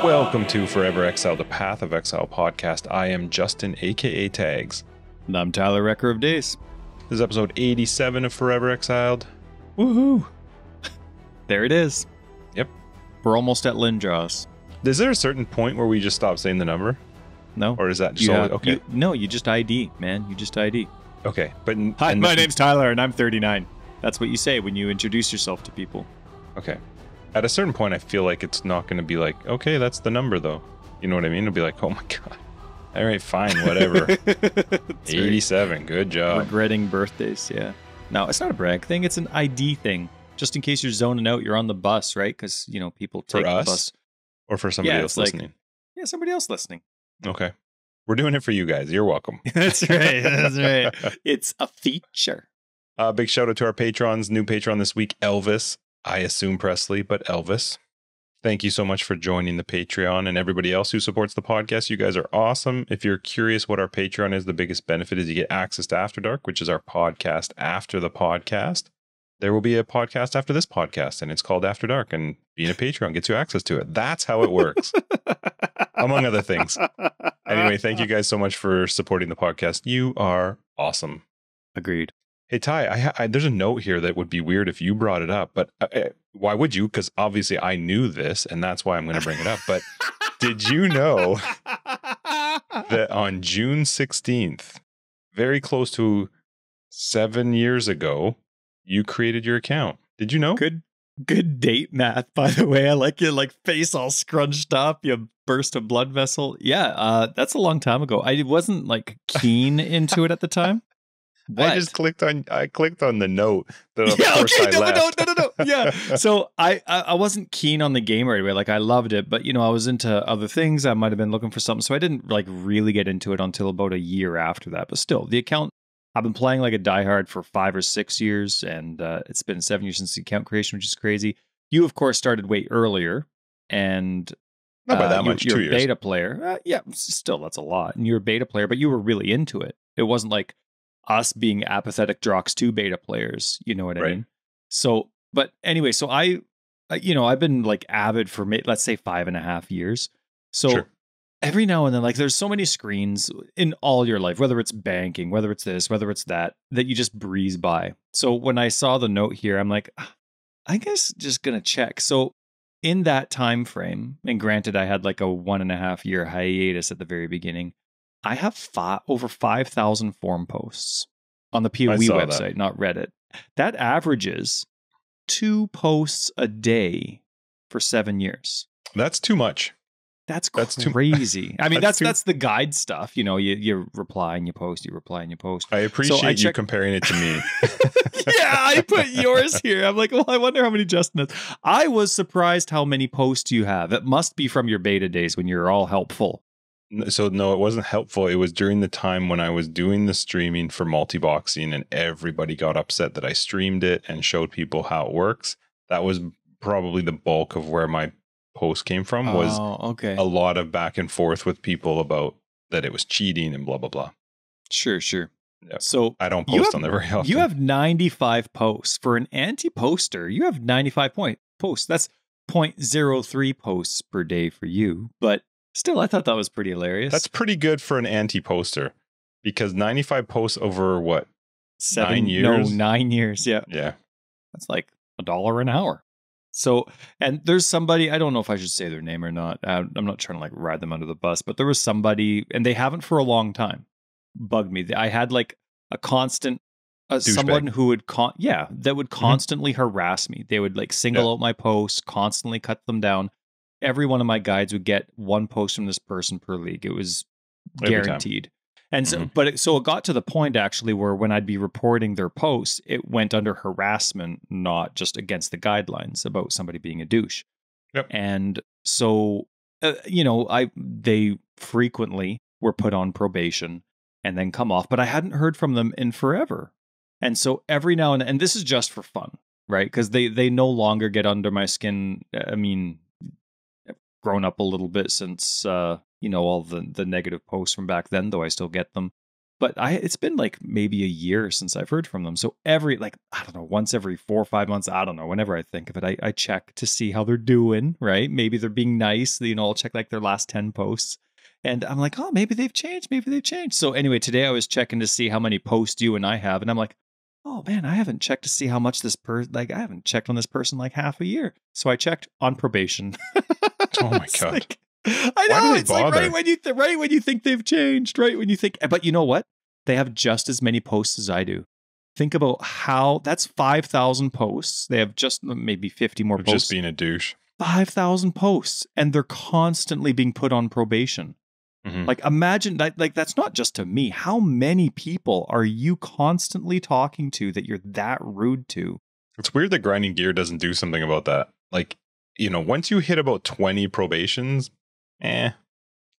Welcome to Forever Exiled, the Path of Exile podcast. I am Justin, aka Tags. And I'm Tyler, Wrecker of Days. This is episode 87 of Forever Exiled. Woohoo! There it is. Yep. We're almost at Linjaws. Is there a certain point where we just stop saying the number? No. Or is that just always, okay? You just ID, man. You just ID. Okay, but... Hi, my name's Tyler, and I'm 39. That's what you say when you introduce yourself to people. Okay. At a certain point, I feel like it's not going to be like, okay, that's the number, though. You know what I mean? It'll be like, oh my god. All right, fine, whatever. 87, right. Good job. Regretting birthdays, yeah. No, it's not a brag thing. It's an ID thing. Just in case you're zoning out, you're on the bus, right? Because, you know, people take the bus. Or for somebody else listening? Yeah, somebody else listening. Okay. We're doing it for you guys. You're welcome. That's right. That's right. It's a feature. Big shout out to our patrons. New patron this week, Elvis. I assume Presley, but Elvis. Thank you so much for joining the Patreon, and everybody else who supports the podcast. You guys are awesome. If you're curious what our Patreon is, the biggest benefit is you get access to After Dark, which is our podcast after the podcast. There will be a podcast after this podcast, and it's called After Dark, and being a Patreon gets you access to it. That's how it works, among other things. Anyway, thank you guys so much for supporting the podcast. You are awesome. Agreed. Hey, Ty, there's a note here that would be weird if you brought it up, but why would you? Because obviously I knew this, and that's why I'm going to bring it up. But did you know that on June 16th, very close to 7 years ago, you created your account? Did you know? Good date math, by the way. I like your face all scrunched up. You burst a blood vessel. Yeah, that's a long time ago. I wasn't keen into it at the time. What? I clicked on the note that left. No. Yeah. So I wasn't keen on the game right away. I loved it, but I was into other things. I might have been looking for something. So I didn't really get into it until about a year after that. But still, the account, I've been playing like a diehard for 5 or 6 years, and it's been 7 years since the account creation, which is crazy. You, of course, started way earlier, and not by that much, you're 2 a beta player. Yeah, still, that's a lot. And you're a beta player, but you were really into it. It wasn't like us being apathetic Drox 2 beta players, you know what I mean? So, but anyway, so I've been avid for, let's say 5.5 years. So sure. Every now and then, there's so many screens in all your life, whether it's banking, whether it's this, whether it's that you just breeze by. So when I saw the note here, I'm like, I guess just going to check. So in that time frame, and granted, I had a 1.5 year hiatus at the very beginning, I have over 5,000 forum posts on the PoE website, not Reddit. That averages 2 posts a day for 7 years. That's too much. That's crazy. I mean, that's the guide stuff. You reply and you post, you reply and you post. I appreciate you comparing it to me. Yeah, I put yours here. I'm like, well, I wonder how many Justin has. I was surprised how many posts you have. It must be from your beta days when you're all helpful. So no, it wasn't helpful. It was during the time when I was doing the streaming for multi-boxing, and everybody got upset that I streamed it and showed people how it works. That was probably the bulk of where my post came from, was a lot of back and forth with people about that it was cheating and blah, blah, blah. Sure. Yeah. So I don't post on there very often. You have 95 posts. For an anti-poster, you have 95 posts. That's 0.03 posts per day for you, but still, I thought that was pretty hilarious. That's pretty good for an anti-poster, because 95 posts over what? 9 years? No, 9 years. Yeah. Yeah. That's $1 an hour. So, and there's somebody, I don't know if I should say their name or not. I'm not trying to ride them under the bus, but there was somebody, and they haven't for a long time, bugged me. I had a constant, someone who would, that would constantly harass me. They would single out my posts, constantly cut them down. Every one of my guides would get 1 post from this person per league. It was guaranteed. And so, so it got to the point actually where when I'd be reporting their posts, it went under harassment, not just against the guidelines about somebody being a douche. Yep. And so, they frequently were put on probation and then come off, but I hadn't heard from them in forever. And so every now and then, and this is just for fun, right? Because they no longer get under my skin. I mean, grown up a little bit since all the negative posts from back then, though I still get them. But it's been like maybe a year since I've heard from them. So every, like, I don't know, once every 4 or 5 months, I don't know, whenever I think of it, I check to see how they're doing, right? Maybe they're being nice. You know, I'll check like their last 10 posts. And I'm like, oh, maybe they've changed. Maybe they've changed. So anyway, today I was checking to see how many posts you and I have. And I'm like, oh man, I haven't checked to see how much this person, like, I haven't checked on this person like half a year. So I checked on probation. Oh my God. Like, I know, it's like right when you think they've changed, right when you think, but you know what? They have just as many posts as I do. Think about how that's 5,000 posts. They have just maybe 50 more posts. Just being a douche. 5,000 posts, and they're constantly being put on probation. Mm-hmm. Like, imagine that. Like, that's not just to me. How many people are you constantly talking to that you're that rude to? It's weird that Grinding Gear doesn't do something about that. Like, you know, once you hit about 20 probations, time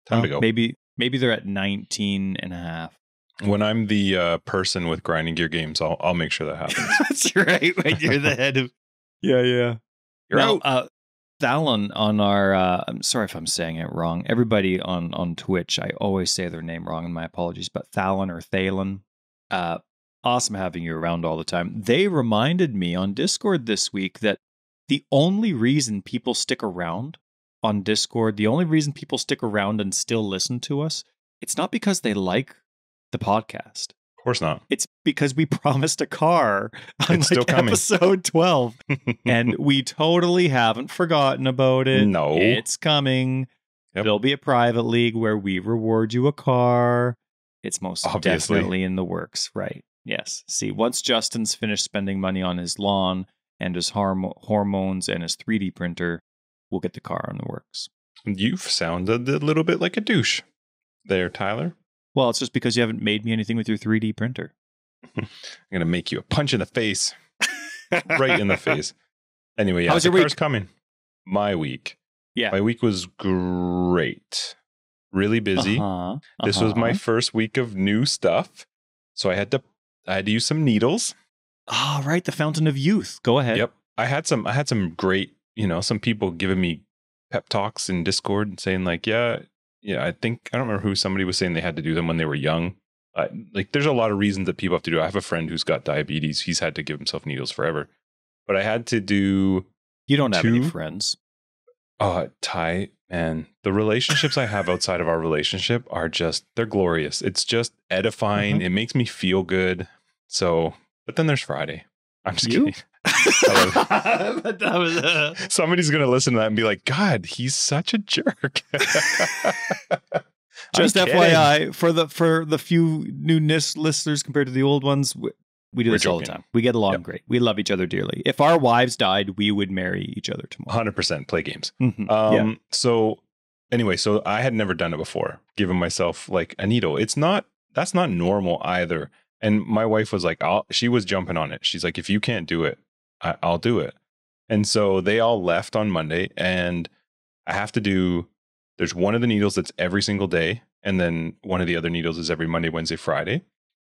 to go. Maybe they're at 19 and a half. When I'm the person with Grinding Gear games, I'll make sure that happens. That's right. When you're the head of... Yeah. You're out. Thalon on our... I'm sorry if I'm saying it wrong. Everybody on Twitch, I always say their name wrong, and my apologies, but Thalon or Thalon, awesome having you around all the time. They reminded me on Discord this week that the only reason people stick around on Discord, the only reason people stick around and still listen to us, it's not because they like the podcast. Of course not. It's because we promised a car on it's still coming. episode 12. And we totally haven't forgotten about it. No. It's coming. Yep. There'll be a private league where we reward you a car. It's most definitely in the works. Right. Yes. See, once Justin's finished spending money on his lawn and his hormones and his 3D printer, we'll get the car in the works. You've sounded a little bit like a douche there, Tyler. Well, it's just because you haven't made me anything with your 3D printer. I'm going to make you a punch in the face. Right in the face. Anyway, yeah, how's your car's week? Coming. My week. Yeah. My week was great. Really busy. This was my first week of new stuff. So I had to use some needles. Oh, right. The Fountain of Youth. Go ahead. Yep. I had some great, you know, some people giving me pep talks in Discord and saying like, yeah, I don't remember who, somebody was saying they had to do them when they were young. Like, there's a lot of reasons that people have to do. I have a friend who's got diabetes. He's had to give himself needles forever. But I had to do... You don't have any friends. Ty, man, the relationships I have outside of our relationship are just, they're glorious. It's just edifying. Mm-hmm. It makes me feel good. So, but then there's Friday. I'm just kidding. Somebody's gonna listen to that and be like, God, he's such a jerk. Just FYI, for the few new listeners compared to the old ones, we do this all the time. We get along great. We love each other dearly. If our wives died, we would marry each other tomorrow. 100% play games. Mm-hmm. So anyway, so I had never done it before, giving myself like a needle. That's not normal either. And my wife was like, she was jumping on it. She's like, if you can't do it, I'll do it. And so they all left on Monday, and I have to do, there's one of the needles that's every single day. And then one of the other needles is every Monday, Wednesday, Friday.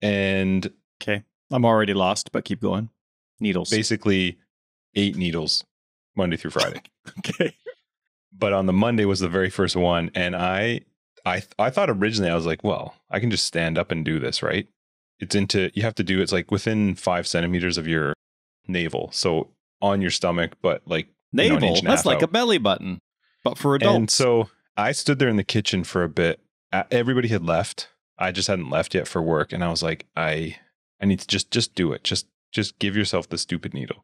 And okay, I'm already lost, but keep going. Needles. Basically 8 needles, Monday through Friday. Okay. But on the Monday was the very first one. And I thought originally, I was like, well, I can just stand up and do this, right? You have to do, it's like within 5 centimeters of your navel. So on your stomach, but like navel, that's like a belly button, but for adults. And so I stood there in the kitchen for a bit. Everybody had left. I just hadn't left yet for work. And I was like, I need to just do it. Just give yourself the stupid needle.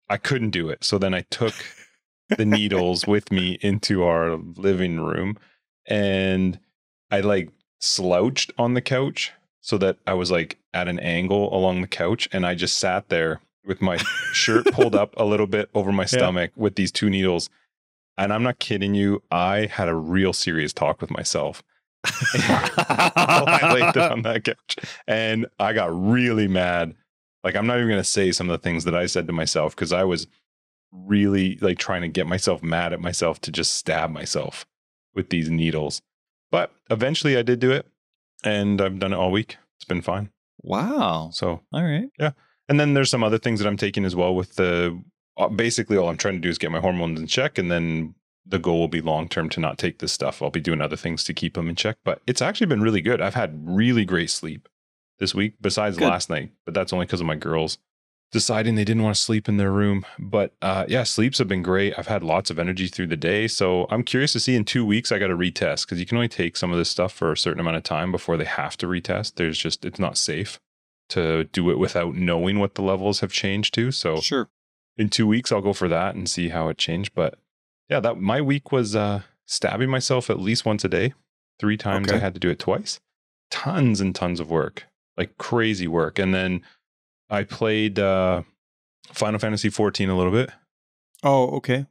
I couldn't do it. So then I took the needles with me into our living room, and I like slouched on the couch so that I was like at an angle along the couch. And I just sat there with my shirt pulled up a little bit over my stomach with these 2 needles. And I'm not kidding you. I had a real serious talk with myself. I laid there on that couch, and I got really mad. Like, I'm not even going to say some of the things that I said to myself, because I was really like trying to get myself mad at myself to just stab myself with these needles. But eventually I did do it, and I've done it all week. It's been fine. Wow. So, all right. Yeah. And then there's some other things that I'm taking as well with basically all I'm trying to do is get my hormones in check, and then the goal will be long-term to not take this stuff. I'll be doing other things to keep them in check, but it's actually been really good. I've had really great sleep. this week, besides Good. last night, but that's only because of my girls deciding they didn't want to sleep in their room. But yeah, sleeps have been great. I've had lots of energy through the day. So I'm curious to see in 2 weeks, I got to retest because you can only take some of this stuff for a certain amount of time before they have to retest. It's not safe to do it without knowing what the levels have changed to. So Sure. in 2 weeks, I'll go for that and see how it changed. But yeah, that my week was stabbing myself at least once a day. 3 times I had to do it twice. Tons and tons of work, like crazy work. And then I played Final Fantasy 14 a little bit. Oh, okay.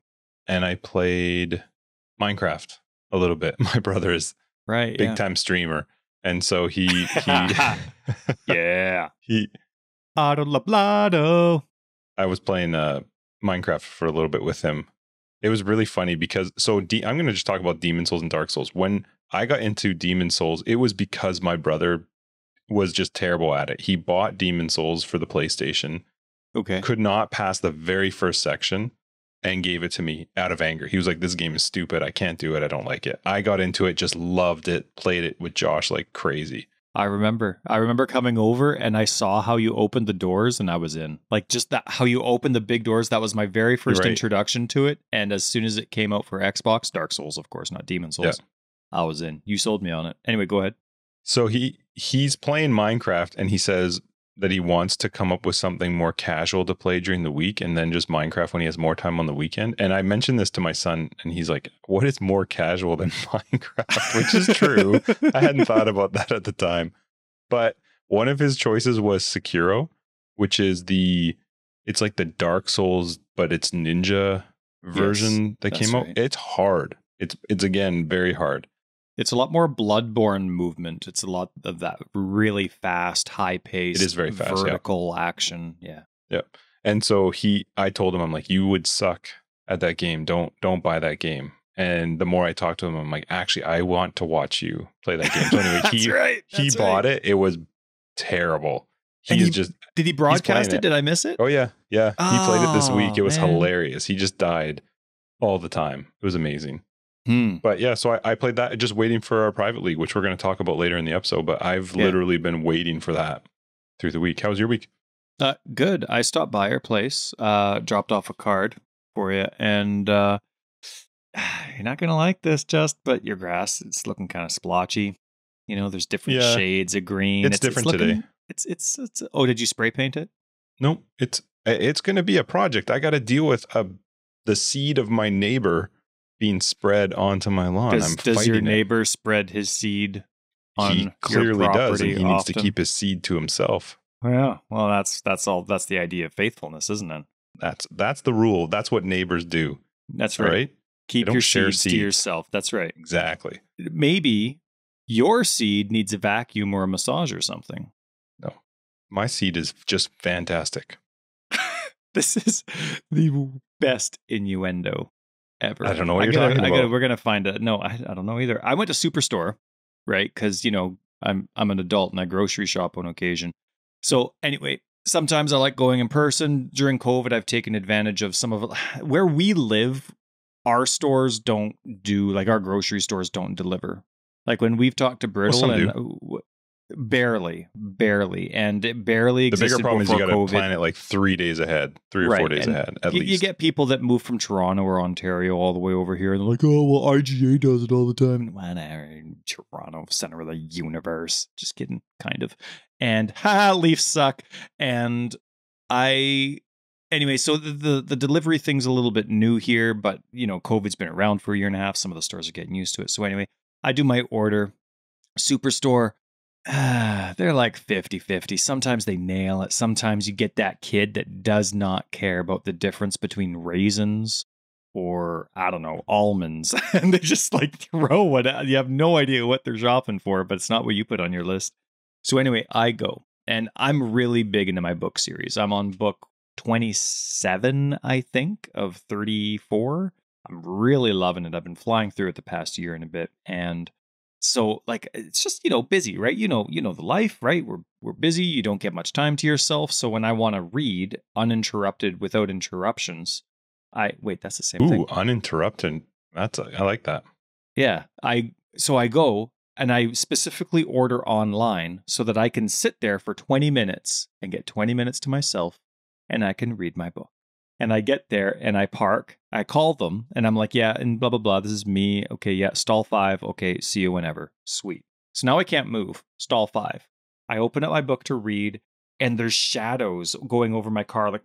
And I played Minecraft a little bit. My brother is big time streamer. And so he yeah. I was playing Minecraft for a little bit with him. It was really funny because I'm going to just talk about Demon Souls and Dark Souls. When I got into Demon Souls, it was because my brother was just terrible at it. He bought Demon Souls for the PlayStation. Okay. Could not pass the very first section and gave it to me out of anger. He was like, this game is stupid. I can't do it. I don't like it. I got into it, just loved it, played it with Josh like crazy. I remember coming over and I saw how you opened the doors and I was in. Like just that, how you opened the big doors. That was my very first introduction to it. And as soon as it came out for Xbox, Dark Souls, of course, not Demon Souls, I was in. You sold me on it. Anyway, go ahead. So he's playing Minecraft and he says that he wants to come up with something more casual to play during the week and then just Minecraft when he has more time on the weekend. And I mentioned this to my son and he's like, what is more casual than Minecraft? Which is true. I hadn't thought about that at the time. But one of his choices was Sekiro, which is it's like the Dark Souls, but it's ninja version that came out. Right. It's hard. It's again, very hard. It's a lot more Bloodborne movement. It's a lot of that really fast, high-paced, it is very fast, vertical action. Yeah. Yep. And so I told him, I'm like, you would suck at that game. Don't buy that game. And the more I talked to him, I'm like, actually, I want to watch you play that game. So anyway, he bought it. It was terrible. Did he broadcast it? Did I miss it? Oh yeah. Yeah. He played it this week. It was hilarious. He just died all the time. It was amazing. But yeah, so I played that just waiting for our private league, which we're going to talk about later in the episode. But I've literally been waiting for that through the week. How was your week? Good. I stopped by your place, dropped off a card for you. And you're not going to like this, but your grass, it's looking kind of splotchy. You know, there's different shades of green. It's different today. It's oh, did you spray paint it? Nope. It's going to be a project. I got to deal with the seed of my neighbor being spread onto my lawn. Does your neighbor spread his seed on He clearly your does, and he often? needs to keep his seed to himself. Yeah, well, that's all. That's the idea of faithfulness, isn't it? That's the rule. That's what neighbors do. That's right. Keep your seeds to yourself. That's right. Exactly. Maybe your seed needs a vacuum or a massage or something. No, my seed is just fantastic. This is the best innuendo ever. I don't know what you're talking about. We're gonna find it. No, I don't know either. I went to Superstore, right? Because I'm an adult and I grocery shop on occasion. So anyway, sometimes I like going in person. During COVID, I've taken advantage of some of where we live. Our stores don't do our grocery stores don't deliver. Like when we've talked to Brittle barely, and it barely existed. The bigger problem is you got to COVID. plan it like 3 days ahead, 3 or 4 days ahead at least. You get people that move from Toronto or Ontario all the way over here, and they're like, "Oh, well, IGA does it all the time." Whatever, Toronto, center of the universe. Just kidding, kind of. And Leafs suck. And anyway, so the delivery thing's a little bit new here, but COVID's been around for a year and a half. Some of the stores are getting used to it. So anyway, I do my order. Superstore. They're like 50-50. Sometimes they nail it. Sometimes you get that kid that does not care about the difference between raisins or, I don't know, almonds. And they just throw it. You have no idea what they're shopping for, but it's not what you put on your list. So anyway, I go. And I'm really big into my book series. I'm on book 27, I think, of 34. I'm really loving it. I've been flying through it the past year and a bit. And so it's just, busy, right? You know the life, right? We're busy. You don't get much time to yourself. So when I want to read uninterrupted without interruptions, that's the same thing. Ooh, uninterrupted. I like that. Yeah. So I go and I specifically order online so that I can sit there for 20 minutes and get 20 minutes to myself and I can read my book. And I get there and I park, I call them and I'm like, yeah, and blah, blah, blah. This is me. Okay, yeah, stall 5. Okay, see you whenever. Sweet. So now I can't move. Stall 5. I open up my book to read and there's shadows going over my car like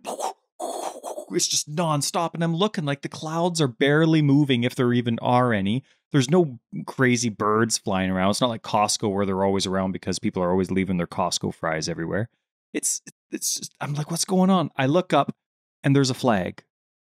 it's just nonstop. And I'm looking like the clouds are barely moving if there even are any. There's no crazy birds flying around. It's not like Costco where they're always around because people are always leaving their Costco fries everywhere. It's just, I'm like, what's going on? I look up and there's a flag.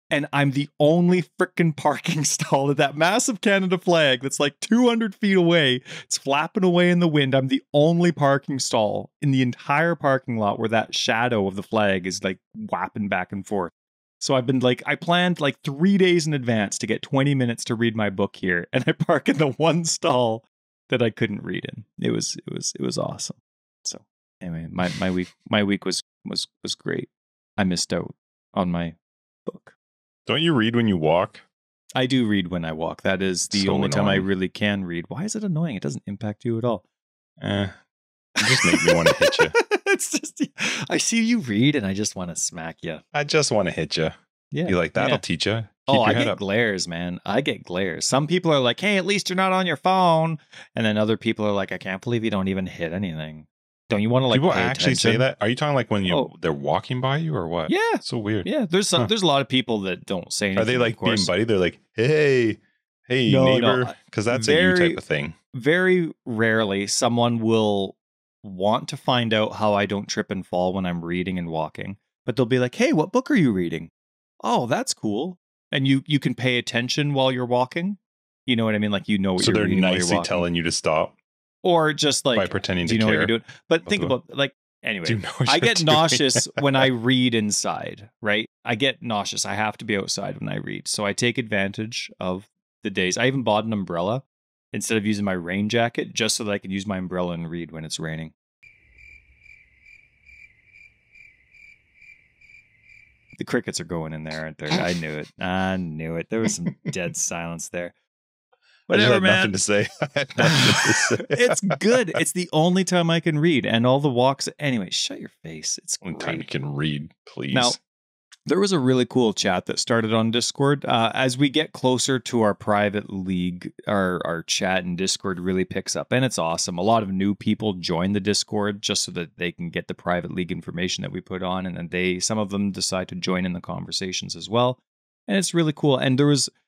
And I'm the only freaking parking stall at that massive Canada flag that's like 200 feet away. It's flapping away in the wind. I'm the only parking stall in the entire parking lot where that shadow of the flag is like whapping back and forth. So I've been like, I planned like 3 days in advance to get 20 minutes to read my book here. And I park in the one stall that I couldn't read in. It was awesome. So anyway, my week was great. I missed out on my book. Don't you read when you walk? I do read when I walk. That is the only time I really can read. Why is it annoying? It doesn't impact you at all. It just makes me want to hit you. It's just, I see you read and I just want to smack you. I just want to hit you. Yeah. You like, that'll teach you. I get glares, man. I get glares. Some people are like, hey, at least you're not on your phone. And then other people are like, I can't believe you don't even hit anything. Don't you want to like people pay actually attention? say that? Are you talking like when they're walking by you or what? Yeah. It's so weird. Yeah. There's a lot of people that don't say anything. Are they like being buddy? They're like, hey, neighbor. Because that's a you type of thing. Very rarely someone will want to find out how I don't trip and fall when I'm reading and walking. But they'll be like, hey, what book are you reading? Oh, that's cool. And you can pay attention while you're walking. You know what I mean? Like, you know what you're reading while you're walking. So they're nicely telling you to stop. Or just like, by pretending do you to know care what you're doing? But think about, like, anyway, I get nauseous when I read inside, right? I get nauseous. I have to be outside when I read. So I take advantage of the days. I even bought an umbrella instead of using my rain jacket just so that I can use my umbrella and read when it's raining. The crickets are going in there, aren't there? I knew it. I knew it. There was some dead silence there. Whatever, I had nothing to say. It's good. It's the only time I can read, and all the walks. Anyway, shut your face. It's one time you can read, please. Now, there was a really cool chat that started on Discord. As we get closer to our private league, our chat in Discord really picks up, and it's awesome. A lot of new people join the Discord just so that they can get the private league information that we put on, and then some of them decide to join in the conversations as well. And it's really cool. And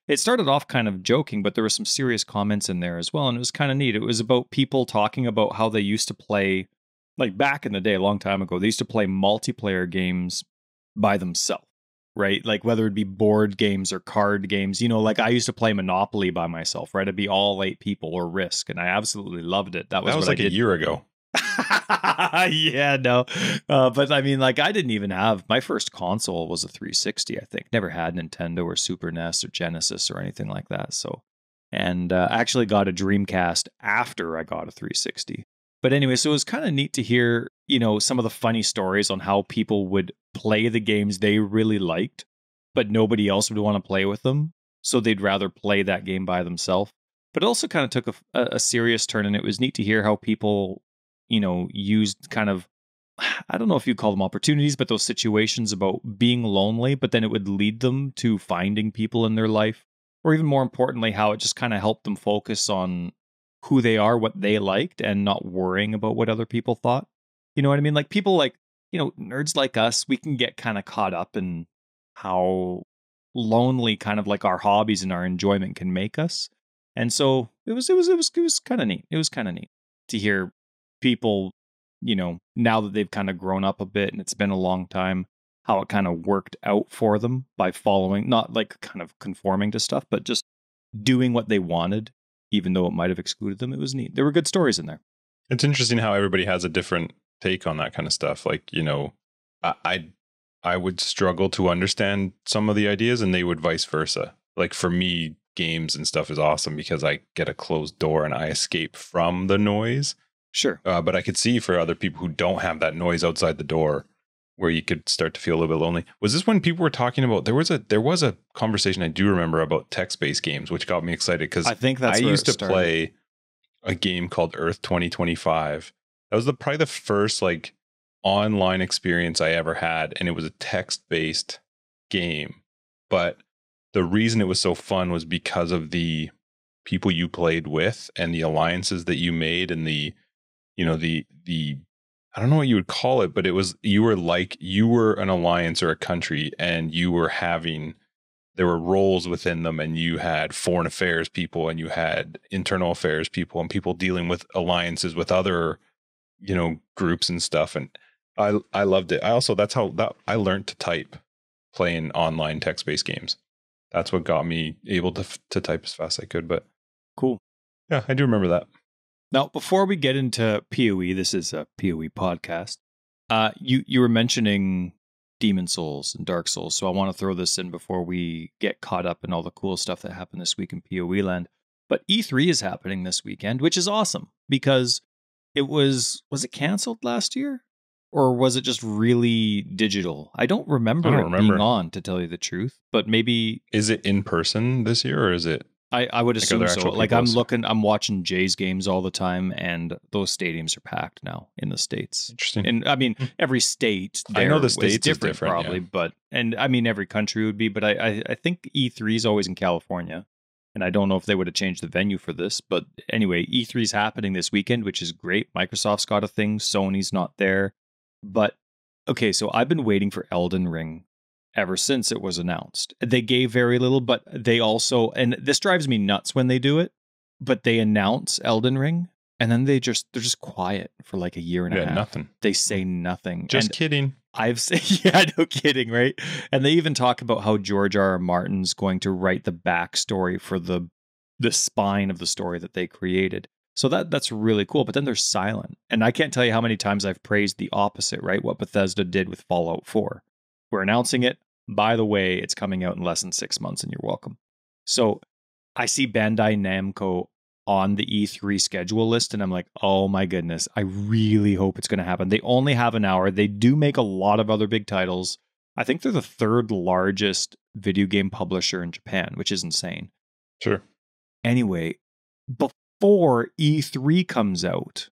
it started off kind of joking, but there were some serious comments in there as well. And it was kind of neat. It was about people talking about how they used to play, like back in the day, a long time ago, they used to play multiplayer games by themselves, right? Like whether it be board games or card games, you know, like I used to play Monopoly by myself, right? It'd be all 8 people or Risk. And I absolutely loved it. That was like a year ago. Yeah, no. But I mean, like, I didn't even have, my first console was a 360, I think. Never had Nintendo or Super NES or Genesis or anything like that. So, and I actually got a Dreamcast after I got a 360. But anyway, so it was kind of neat to hear, you know, some of the funny stories on how people would play the games they really liked, but nobody else would want to play with them. So they'd rather play that game by themselves. But it also kind of took a serious turn, and it was neat to hear how people, you know, used kind of, I don't know if you call them opportunities, but those situations about being lonely, but then it would lead them to finding people in their life. Or even more importantly, how it just kind of helped them focus on who they are, what they liked, and not worrying about what other people thought. You know what I mean? Like people like, you know, nerds like us, we can get kind of caught up in how lonely kind of like our hobbies and our enjoyment can make us. And so it was kind of neat. It was kind of neat to hear people, you know, now that they've kind of grown up a bit and it's been a long time, how it kind of worked out for them by following, not like kind of conforming to stuff, but just doing what they wanted, even though it might have excluded them. It was neat. There were good stories in there. It's interesting how everybody has a different take on that kind of stuff. Like, you know, I would struggle to understand some of the ideas and they would vice versa. Like for me, games and stuff is awesome because I get a closed door and I escape from the noise. Sure. But I could see for other people who don't have that noise outside the door where you could start to feel a little bit lonely. Was this when people were talking about, there was a conversation I do remember about text-based games, which got me excited because I think that's I used to play a game called Earth 2025. That was probably the first like online experience I ever had, and it was a text-based game. But the reason it was so fun was because of the people you played with and the alliances that you made, and the I don't know what you would call it, but it was you were an alliance or a country, and there were roles within them, and you had foreign affairs people and you had internal affairs people and people dealing with alliances with other, groups and stuff. And I loved it. That's how I learned to type, playing online text-based games. That's what got me able to type as fast as I could. But cool. Yeah, I do remember that. Now, before we get into PoE, this is a PoE podcast. You were mentioning Demon Souls and Dark Souls, so I want to throw this in before we get caught up in all the cool stuff that happened this week in PoE land. But E3 is happening this weekend, which is awesome because it was it canceled last year? Or was it just really digital? I don't remember being on, to tell you the truth, but maybe... Is it in person this year, or is it... I would assume so. Like I'm watching Jays games all the time, and those stadiums are packed now in the States. Interesting. And I mean, every state I know the States is different probably, yeah. But I mean, every country would be, but I think E3 is always in California. And I don't know if they would have changed the venue for this, but anyway, E3 is happening this weekend, which is great. Microsoft's got a thing, Sony's not there. But okay, so I've been waiting for Elden Ring ever since it was announced. They gave very little, but they also, and this drives me nuts when they do it, but they announce Elden Ring and then they're just quiet for like a year and a half. Nothing. They say nothing. Just kidding. I've said, yeah, no kidding, right? And they even talk about how George R. R. Martin's going to write the backstory for the spine of the story that they created. So that's really cool. But then they're silent. And I can't tell you how many times I've praised the opposite, right? What Bethesda did with Fallout 4. We're announcing it. By the way, it's coming out in less than 6 months and you're welcome. So I see Bandai Namco on the E3 schedule list and I'm like, oh my goodness, I really hope it's going to happen. They only have an hour. They do make a lot of other big titles. I think they're the third largest video game publisher in Japan, which is insane. Sure. Anyway, before E3 comes out,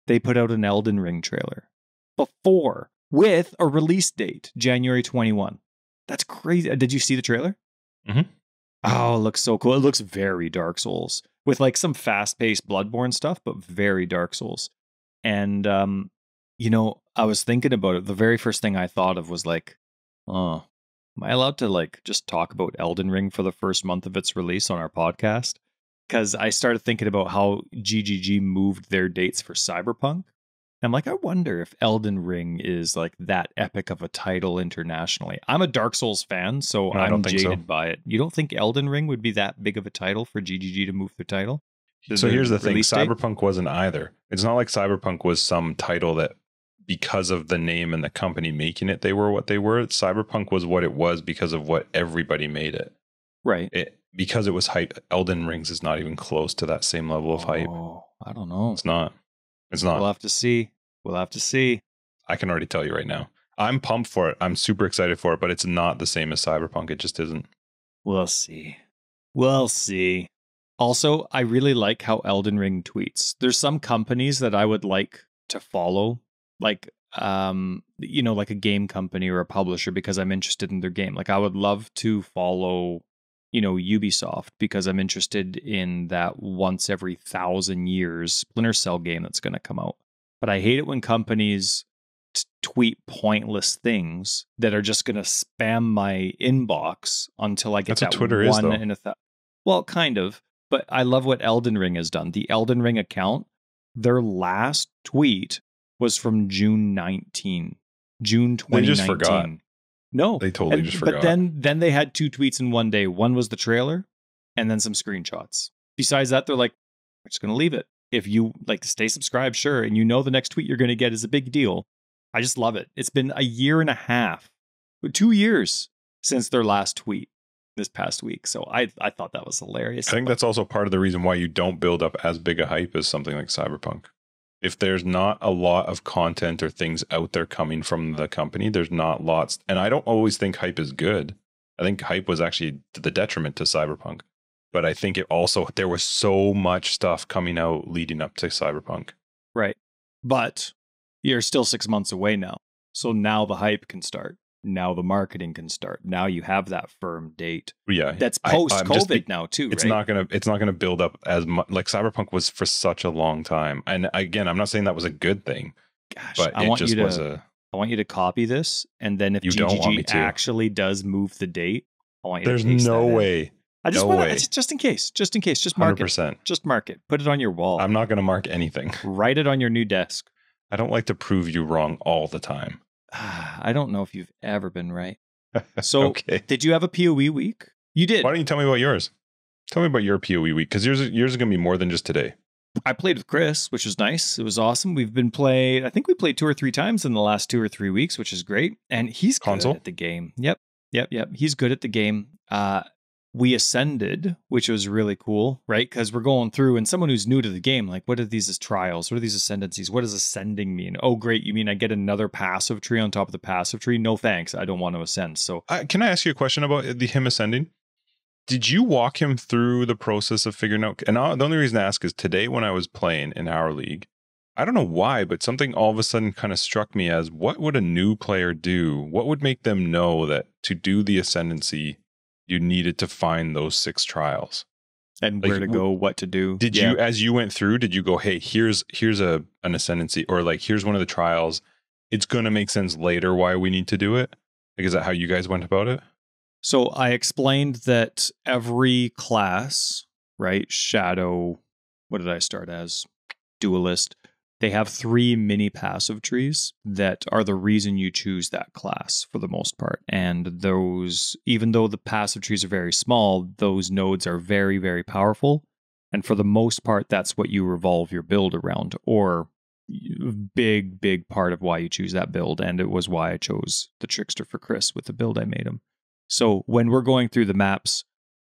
they put out an Elden Ring trailer. Before, with a release date, January 21. That's crazy. Did you see the trailer? Mm-hmm. Oh, it looks so cool. It looks very Dark Souls with like some fast-paced Bloodborne stuff, but very Dark Souls. And, I was thinking about it. The very first thing I thought of was like, oh, am I allowed to like just talk about Elden Ring for the first month of its release on our podcast? Because I started thinking about how GGG moved their dates for Cyberpunk. I'm like, I wonder if Elden Ring is like that epic of a title internationally. I'm a Dark Souls fan, so I'm jaded by it. You don't think Elden Ring would be that big of a title for GGG to move their title? So here's the thing. Cyberpunk wasn't either. It's not like Cyberpunk was some title that because of the name and the company making it, they were what they were. Cyberpunk was what it was because of what everybody made it. Right. Because it was hype. Elden Rings is not even close to that same level of hype. I don't know. It's not. It's not. We'll have to see. I can already tell you right now. I'm pumped for it. I'm super excited for it, but it's not the same as Cyberpunk. It just isn't. We'll see. Also, I really like how Elden Ring tweets. There's some companies that I would like to follow, like like a game company or a publisher because I'm interested in their game. Like I would love to follow Ubisoft because I'm interested in that once every 1,000 years Splinter Cell game that's going to come out. But I hate it when companies tweet pointless things that are just going to spam my inbox until I get that's that what Twitter one is, though. in a well, kind of. But I love what Elden Ring has done. The Elden Ring account, their last tweet was from June 2019. They just forgot. No, they totally just forgot. But then they had 2 tweets in one day. One was the trailer, and then some screenshots. Besides that, they're like, "We're just going to leave it. If you like to stay subscribed, sure, and the next tweet you're going to get is a big deal." I just love it. It's been a year and a half, 2 years since their last tweet this past week. So I thought that was hilarious. I think that's also part of the reason why you don't build up as big a hype as something like Cyberpunk. If there's not a lot of content or things out there coming from the company, there's not lots. And I don't always think hype is good. I think hype was actually to the detriment to Cyberpunk. But I think it also, there was so much stuff coming out leading up to Cyberpunk. Right. But you're still 6 months away now. So now the hype can start. Now the marketing can start. Now you have that firm date. Yeah. That's post-COVID now too, it's right? It's not gonna build up as much. Like Cyberpunk was for such a long time. And again, I'm not saying that was a good thing. Gosh, but I want you to copy this, and then if GGG actually does move the date, I want you to There's no way. I just want to, just in case, just mark 100%. Just mark it. Put it on your wall. I'm not going to mark anything. Write it on your new desk. I don't like to prove you wrong all the time. I don't know if you've ever been right. So, okay. Did you have a PoE week? You did. Why don't you tell me about yours? Tell me about your PoE week, because yours is going to be more than just today. I played with Chris, which was nice. It was awesome. We've been I think we played 2 or 3 times in the last 2 or 3 weeks, which is great. And he's good at the game. Yep. He's good at the game. We ascended, which was really cool, right? Because we're going through, and someone who's new to the game, like, what are these as trials? What are these ascendancies? What does ascending mean? Oh, great. You mean I get another passive tree on top of the passive tree? No, thanks. I don't want to ascend. So can I ask you a question about him ascending? Did you walk him through the process of figuring out? And the only reason I ask is today when I was playing in our league, I don't know why, but something all of a sudden kind of struck me as, what would a new player do? What would make them know that to do the ascendancy, you needed to find those 6 trials? And where to go, what to do. Did you, as you went through, did you go, hey, here's an ascendancy, or like, here's one of the trials. It's going to make sense later why we need to do it? Like, is that how you guys went about it? So I explained that every class, right? Shadow, what did I start as? Duelist. They have 3 mini passive trees that are the reason you choose that class for the most part. And those, even though the passive trees are very small, those nodes are very, very powerful. And for the most part, that's what you revolve your build around, or big part of why you choose that build. And it was why I chose the Trickster for Chris with the build I made him. So when we're going through the maps,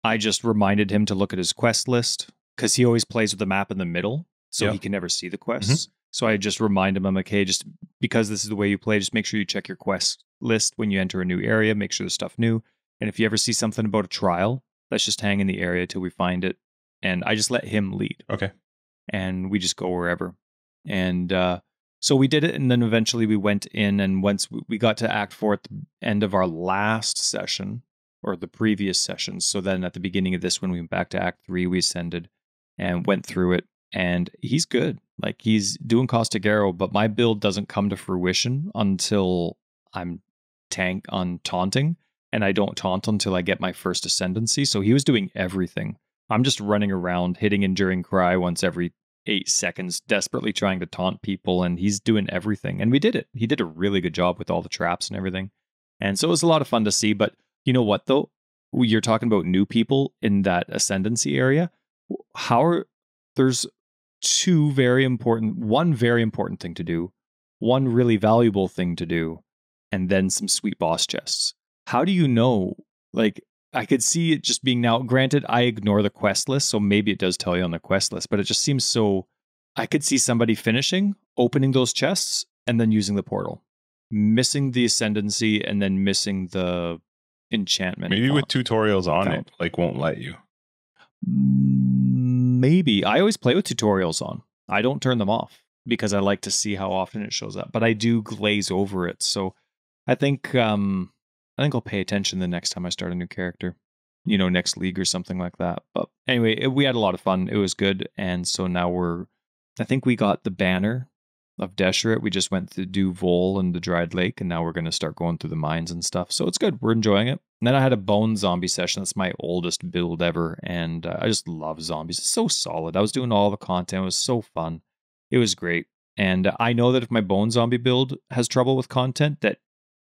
I just reminded him to look at his quest list, because he always plays with the map in the middle, so he can never see the quests. Mm-hmm. So I just remind him, I'm like, hey, just because this is the way you play, just make sure you check your quest list when you enter a new area, make sure there's stuff new. And if you ever see something about a trial, let's just hang in the area till we find it. And I just let him lead. Okay. And we just go wherever. And so we did it, and then eventually we went in, and once we got to Act 4 at the end of our last session, or the previous sessions, so then at the beginning of this, when we went back to Act 3, we ascended and went through it, and he's good. Like, he's doing Caustic Arrow, but my build doesn't come to fruition until I'm tank on taunting, and I don't taunt until I get my first Ascendancy, so he was doing everything. I'm just running around, hitting Enduring Cry once every 8 seconds, desperately trying to taunt people, and he's doing everything. And we did it. He did a really good job with all the traps and everything. And so it was a lot of fun to see. But you know what, though? You're talking about new people in that Ascendancy area. There's one very important thing to do, one really valuable thing to do, and then some sweet boss chests. How do you know? Like, I could see it just being, now, granted, I ignore the quest list, so maybe it does tell you on the quest list, but it just seems so, I could see somebody finishing, opening those chests, and then using the portal. Missing the Ascendancy, and then missing the enchantment. Maybe with tutorials on it, like, won't let you. Maybe. I always play with tutorials on. I don't turn them off, because I like to see how often it shows up, but I do glaze over it, so I think I'll pay attention the next time I start a new character, next league or something like that. But anyway, we had a lot of fun. It was good. And so now I think we got the banner of Deshret. We just went to do Vol and the Dried Lake, and now we're going to start going through the mines and stuff. So it's good. We're enjoying it. And then I had a bone zombie session. That's my oldest build ever. And I just love zombies. It's so solid. I was doing all the content. It was so fun. It was great. And I know that if my bone zombie build has trouble with content, that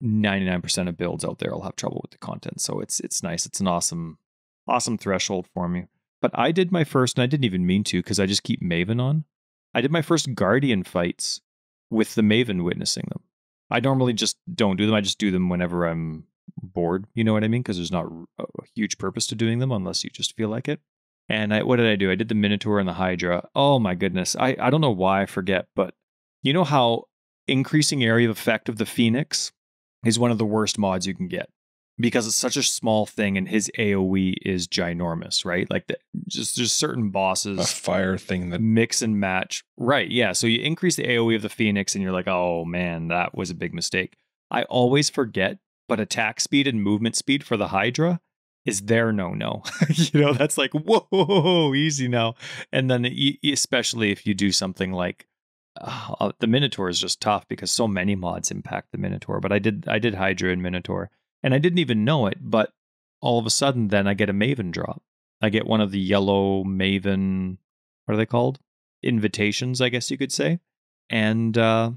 99% of builds out there will have trouble with the content. So it's nice. It's an awesome threshold for me. But I did my first, and I didn't even mean to, because I just keep Maven on. I did my first Guardian fights with the Maven witnessing them. I normally just don't do them. I just do them whenever I'm bored. You know what I mean? Because there's not a huge purpose to doing them unless you just feel like it. And what did I do? I did the Minotaur and the Hydra. Oh my goodness. I don't know why I forget, but you know how increasing area of effect of the Phoenix is one of the worst mods you can get. because it's such a small thing and his AoE is ginormous, right? Like just certain bosses. A fire thing that mix and match. Right, yeah. So you increase the AoE of the Phoenix and you're like, oh man, that was a big mistake. I always forget, but attack speed and movement speed for the Hydra is their no. That's like, whoa, easy now. And then especially if you do something like the Minotaur is just tough because so many mods impact the Minotaur. But I did Hydra and Minotaur, and I didn't even know it. But all of a sudden, then I get a Maven drop. I get one of the yellow Maven. What are they called? Invitations, I guess you could say. And I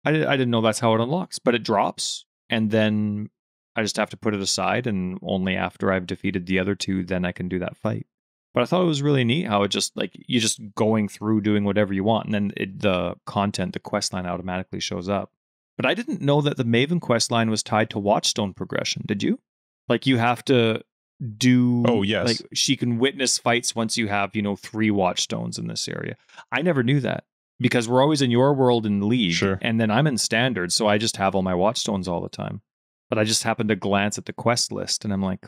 didn't know that's how it unlocks, but it drops, and then I just have to put it aside, and only after I've defeated the other two, then I can do that fight. But I thought it was really neat how it just, like, you're just going through doing whatever you want, and then the content, the quest line automatically shows up. But I didn't know that the Maven quest line was tied to Watchstone Progression. Did you? Like, you have to do... Oh, yes. Like, she can witness fights once you have, 3 Watchstones in this area. I never knew that, because we're always in your world in League, sure. And then I'm in Standard, so I just have all my Watchstones all the time. But I just happened to glance at the quest list, and I'm like,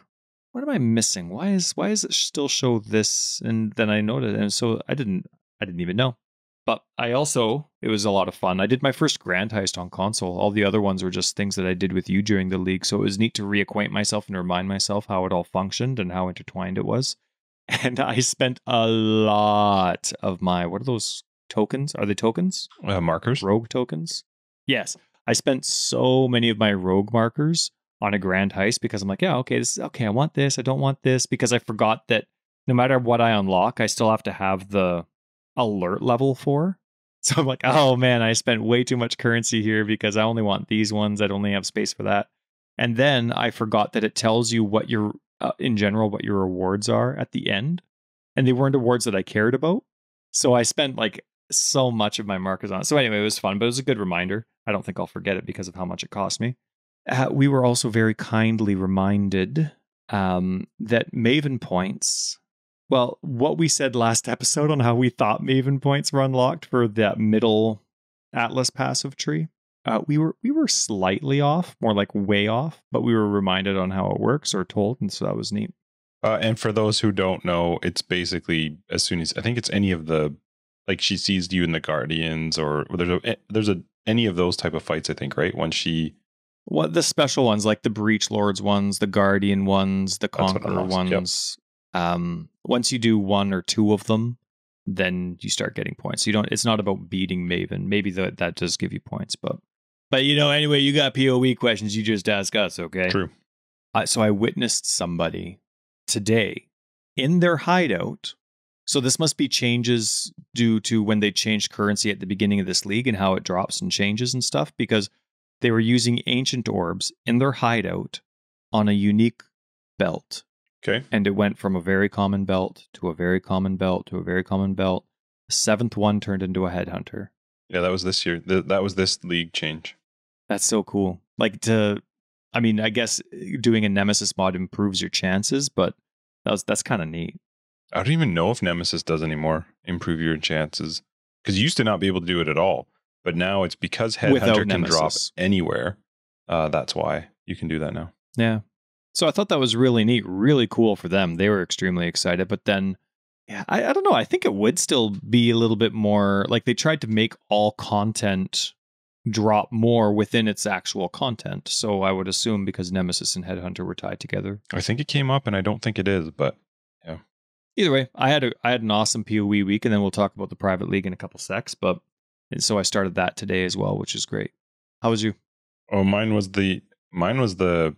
what am I missing? Why is it still show this? And then I noted, and so I didn't even know. But it was a lot of fun. I did my first Grand Heist on console. All the other ones were just things that I did with you during the League. So it was neat to reacquaint myself and remind myself how it all functioned and how intertwined it was. And I spent a lot of my, what are those tokens? Are they tokens? Markers? Rogue tokens? Yes. I spent so many of my rogue markers on a Grand Heist because I'm like, yeah, okay, I want this, I don't want this, because I forgot that no matter what I unlock, I still have to have the alert level for. So I'm like, oh man, I spent way too much currency here because I only want these ones. I don't only have space for that. And then I forgot that it tells you what your, in general, what your rewards are at the end. And they weren't awards that I cared about. So I spent like so much of my markers on it. So anyway, it was fun, but it was a good reminder. I don't think I'll forget it because of how much it cost me. We were also very kindly reminded that Maven points, well, what we said last episode on how we thought Maven points were unlocked for that middle Atlas passive tree, we were slightly off, more like way off, but we were reminded on how it works or told, and so that was neat. And for those who don't know, it's basically as soon as, I think it's any of the, like she sees you in the Guardians, or there's any of those type of fights, I think, right? When she... What the special ones, like the Breach Lords ones, the Guardian ones, the Conqueror ones. Yep. Once you do 1 or 2 of them, then you start getting points. You don't. It's not about beating Maven. Maybe that does give you points, but anyway, you got PoE questions. You just ask us, okay? True. So I witnessed somebody today in their hideout. So this must be changes due to when they changed currency at the beginning of this league and how it drops and changes and stuff, because they were using ancient orbs in their hideout on a unique belt. Okay. And it went from a very common belt to a very common belt to a very common belt. The 7th one turned into a headhunter. Yeah, that was this year. That was this league change. That's so cool. Like I guess doing a Nemesis mod improves your chances, but that's kind of neat. I don't even know if Nemesis does anymore, improve your chances. Because you used to not be able to do it at all. But now it's because Headhunter can drop anywhere. That's why you can do that now. Yeah. So I thought that was really neat, really cool for them. They were extremely excited. But then, yeah, I don't know. I think it would still be a little bit more like they tried to make all content drop more within its actual content. So I would assume because Nemesis and Headhunter were tied together. I think it came up, and I don't think it is, but yeah. Either way, I had an awesome PoE week, and then we'll talk about the private league in a couple secs. And so I started that today as well, which is great. How was you? Oh, mine was the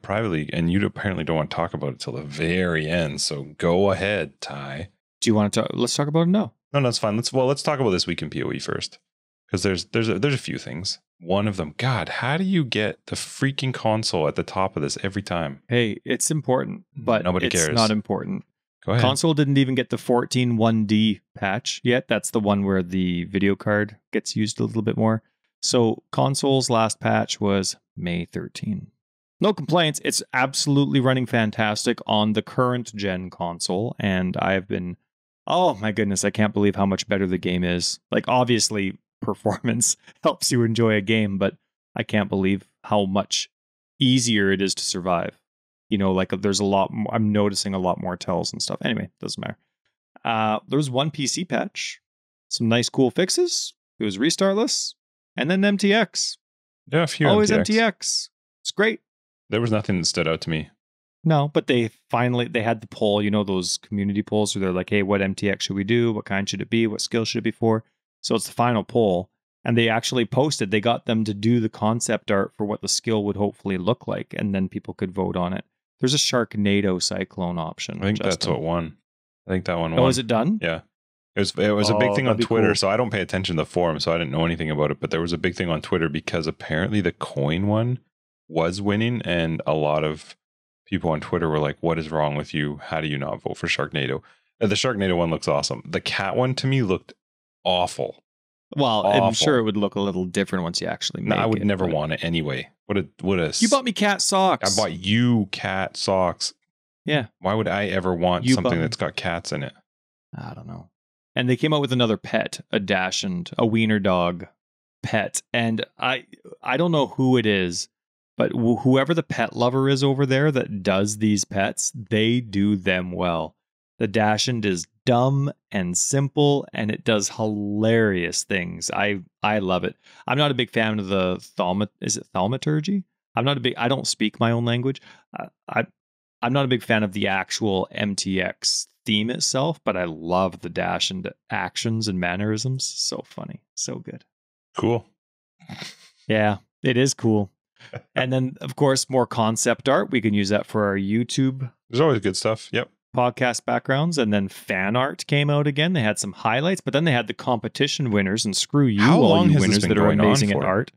private league, and you apparently don't want to talk about it till the very end. So go ahead, Ty. Do you want to talk? Let's talk about it now. No, that's fine. Let's talk about this week in PoE first, because there's a few things. One of them, God, how do you get the freaking console at the top of this every time? Hey, it's important, but nobody cares. It's not important. Go ahead. Console didn't even get the 14.1D patch yet. That's the one where the video card gets used a little bit more. So console's last patch was May 13. No complaints. It's absolutely running fantastic on the current gen console. And I've been, oh my goodness, I can't believe how much better the game is. Like, obviously, performance helps you enjoy a game, but I can't believe how much easier it is to survive. You know, like there's a lot more, I'm noticing a lot more tells and stuff. Anyway, doesn't matter. There was one PC patch, some nice cool fixes. It was restartless, and then MTX. Yeah, a few Always MTX. It's great. There was nothing that stood out to me. No, but they had the poll, you know, those community polls where they're like, hey, what MTX should we do? What kind should it be? What skill should it be for? So it's the final poll. And they actually posted, they got them to do the concept art for what the skill would hopefully look like. And then people could vote on it. There's a Sharknado Cyclone option. I think Justin. that's what won. I think that one won. Oh, is it done? Yeah. It was a big thing on Twitter, cool. so I don't pay attention to the forum, so I didn't know anything about it. But there was a big thing on Twitter because apparently the coin one was winning, and a lot of people on Twitter were like, what is wrong with you? How do you not vote for Sharknado? The Sharknado one looks awesome. The cat one to me looked awful. Well, awful. I'm sure it would look a little different once you actually make it. I would never want it anyway. What a You bought me cat socks. I bought you cat socks. Yeah. Why would I ever want something that's got cats in it? I don't know. And they came out with another pet, a Dachshund, a wiener dog pet. And I don't know who it is, but whoever the pet lover is over there that does these pets, they do them well. The Dachshund is dumb and simple, and it does hilarious things. I love it. I'm not a big fan of the thaumaturgy? I don't speak my own language. I'm not a big fan of the actual MTX theme itself, but I love the Dachshund actions and mannerisms. So funny. So good. Cool. Yeah, it is cool. And then, of course, more concept art. We can use that for our YouTube. There's always good stuff. Yep. Podcast backgrounds. And then fan art came out again. They had some highlights, but then they had the competition winners, and screw you, all you winners that are amazing at art.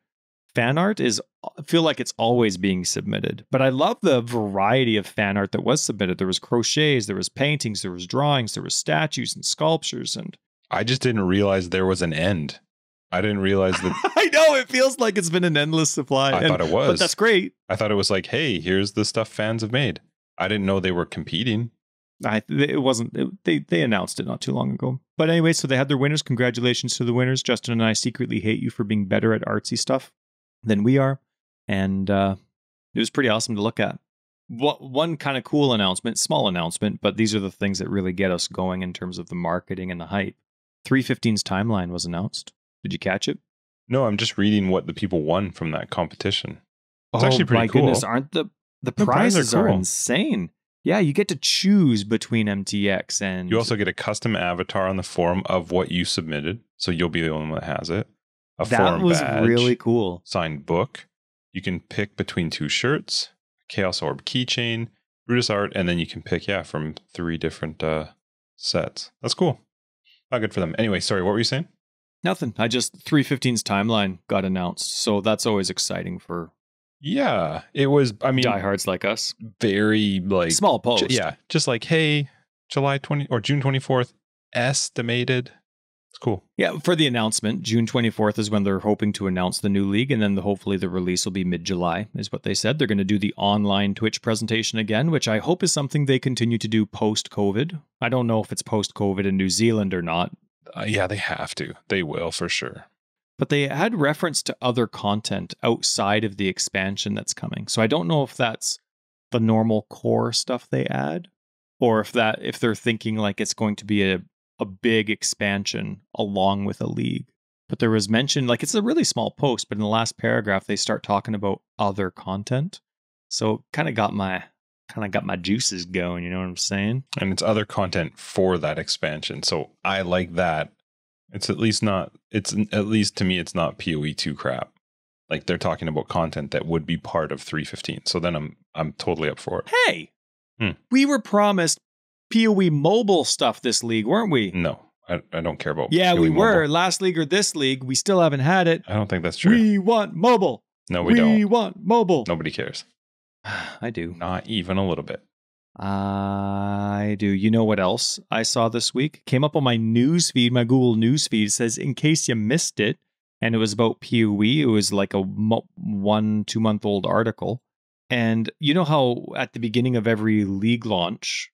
Fan art I feel like it's always being submitted, but I love the variety of fan art that was submitted. There was crochets, there was paintings, there was drawings, there was statues and sculptures. And I just didn't realize there was an end. I didn't realize that. I know, it feels like it's been an endless supply. I thought it was. But that's great. I thought it was like, hey, here's the stuff fans have made. I didn't know they were competing. It wasn't. They announced it not too long ago. But anyway, so they had their winners. Congratulations to the winners. Justin and I secretly hate you for being better at artsy stuff than we are. And it was pretty awesome to look at. One kind of cool announcement, small announcement, but these are the things that really get us going in terms of the marketing and the hype. 315's timeline was announced. Did you catch it? No, I'm just reading what the people won from that competition. It's oh, actually pretty my cool. Goodness, aren't the prizes are insane. Yeah, you get to choose between MTX and... You also get a custom avatar on the forum of what you submitted, so you'll be the only one that has it. A that was badge, really cool. Signed book. You can pick between 2 shirts, Chaos Orb keychain, Brutus art, and then you can pick, from 3 different sets. That's cool. Not good for them. Anyway, sorry, what were you saying? Nothing. 315's timeline got announced, so that's always exciting for... Yeah, it was, diehards like us. Very, small post. Just like, hey, July 20 or June 24th, estimated. It's cool. Yeah, for the announcement, June 24th is when they're hoping to announce the new league, and then hopefully the release will be mid-July, is what they said. They're going to do the online Twitch presentation again, which I hope is something they continue to do post-COVID. I don't know if it's post-COVID in New Zealand or not. Yeah, they have to. They will, for sure. But they had reference to other content outside of the expansion that's coming. So I don't know if that's the normal core stuff they add, or if they're thinking like it's going to be a big expansion along with a league. But there was mention, like it's a really small post, but in the last paragraph they start talking about other content. So kind of got my juices going, you know what I'm saying? And it's other content for that expansion. So I like that. It's at least to me, it's not PoE 2 crap. Like they're talking about content that would be part of 315. So then I'm totally up for it. Hey, we were promised PoE mobile stuff this league, weren't we? No, I don't care about PoE we were. mobile. Last league or this league, we still haven't had it. I don't think that's true. We want mobile. No, we don't. We want mobile. Nobody cares. I do. Not even a little bit. I do. You know what else I saw this week? Came up on my news feed, my Google news feed. It says, in case you missed it, and it was about PoE. It was like a 1-2 month old article. And you know how at the beginning of every league launch,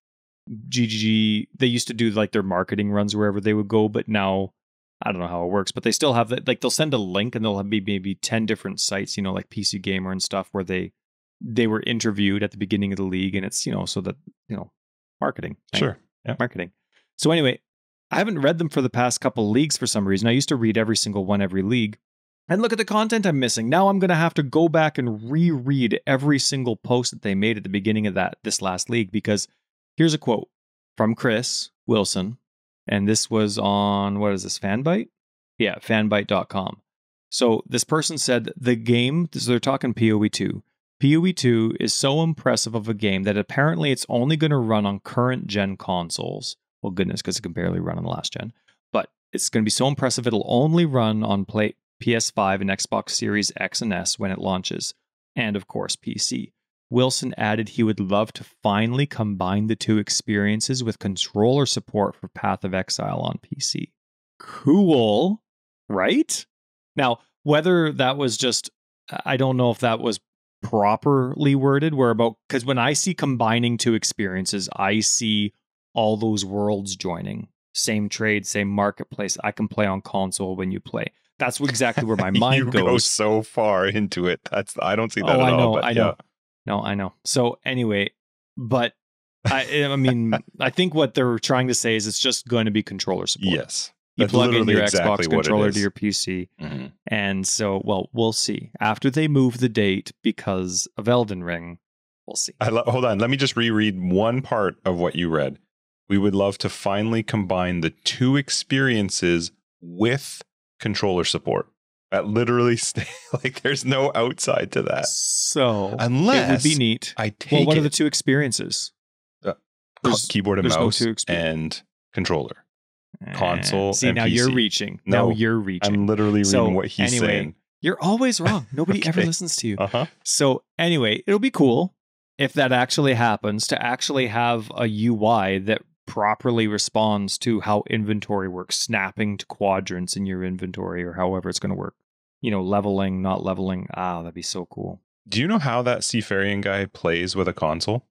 GGG, they used to do like their marketing runs wherever they would go, but now I don't know how it works, but they still have that. Like they'll send a link and they'll have maybe 10 different sites, you know, like PC Gamer and stuff, where they they were interviewed at the beginning of the league, and it's, so that, marketing. Right? Sure. Yeah. Marketing. So anyway, I haven't read them for the past couple of leagues for some reason. I used to read every single one every league. And look at the content I'm missing. Now I'm going to have to go back and reread every single post that they made at the beginning of this last league, because here's a quote from Chris Wilson. And this was on, what is this, Fanbyte? Yeah, fanbyte.com. So this person said the game, so they're talking PoE 2. PoE 2 is so impressive of a game that apparently it's only going to run on current gen consoles. Well, goodness, because it can barely run on the last gen. But it's going to be so impressive it'll only run on PS5 and Xbox Series X and S when it launches, and of course PC. Wilson added he would love to finally combine the two experiences with controller support for Path of Exile on PC. Cool, right? Now, whether that was just, I don't know if that was properly worded, because when I see combining two experiences, I see all those worlds joining. Same trade, same marketplace. I can play on console when you play. That's exactly where my mind goes. You go so far into it. I don't see that at all. But I know. No, I know. So anyway, but I mean, I think what they're trying to say is it's just going to be controller support. Yes. You plug in your Xbox controller to your PC. Mm-hmm. And so, well, we'll see. After they move the date because of Elden Ring, we'll see. Hold on. Let me just reread one part of what you read. We would love to finally combine the two experiences with controller support. That literally like there's no outside to that. So unless it would be neat. What are the two experiences? Keyboard and mouse and controller. Console. See, and now PC. you're reaching. No, now you're reaching. I'm literally reading what he's saying. You're always wrong. Nobody ever listens to you. Uh-huh. So anyway, it'll be cool if that actually happens, to actually have a UI that properly responds to how inventory works, snapping to quadrants in your inventory, or however it's going to work. Leveling, not leveling. That'd be so cool. Do you know how that Seafarian guy plays with a console?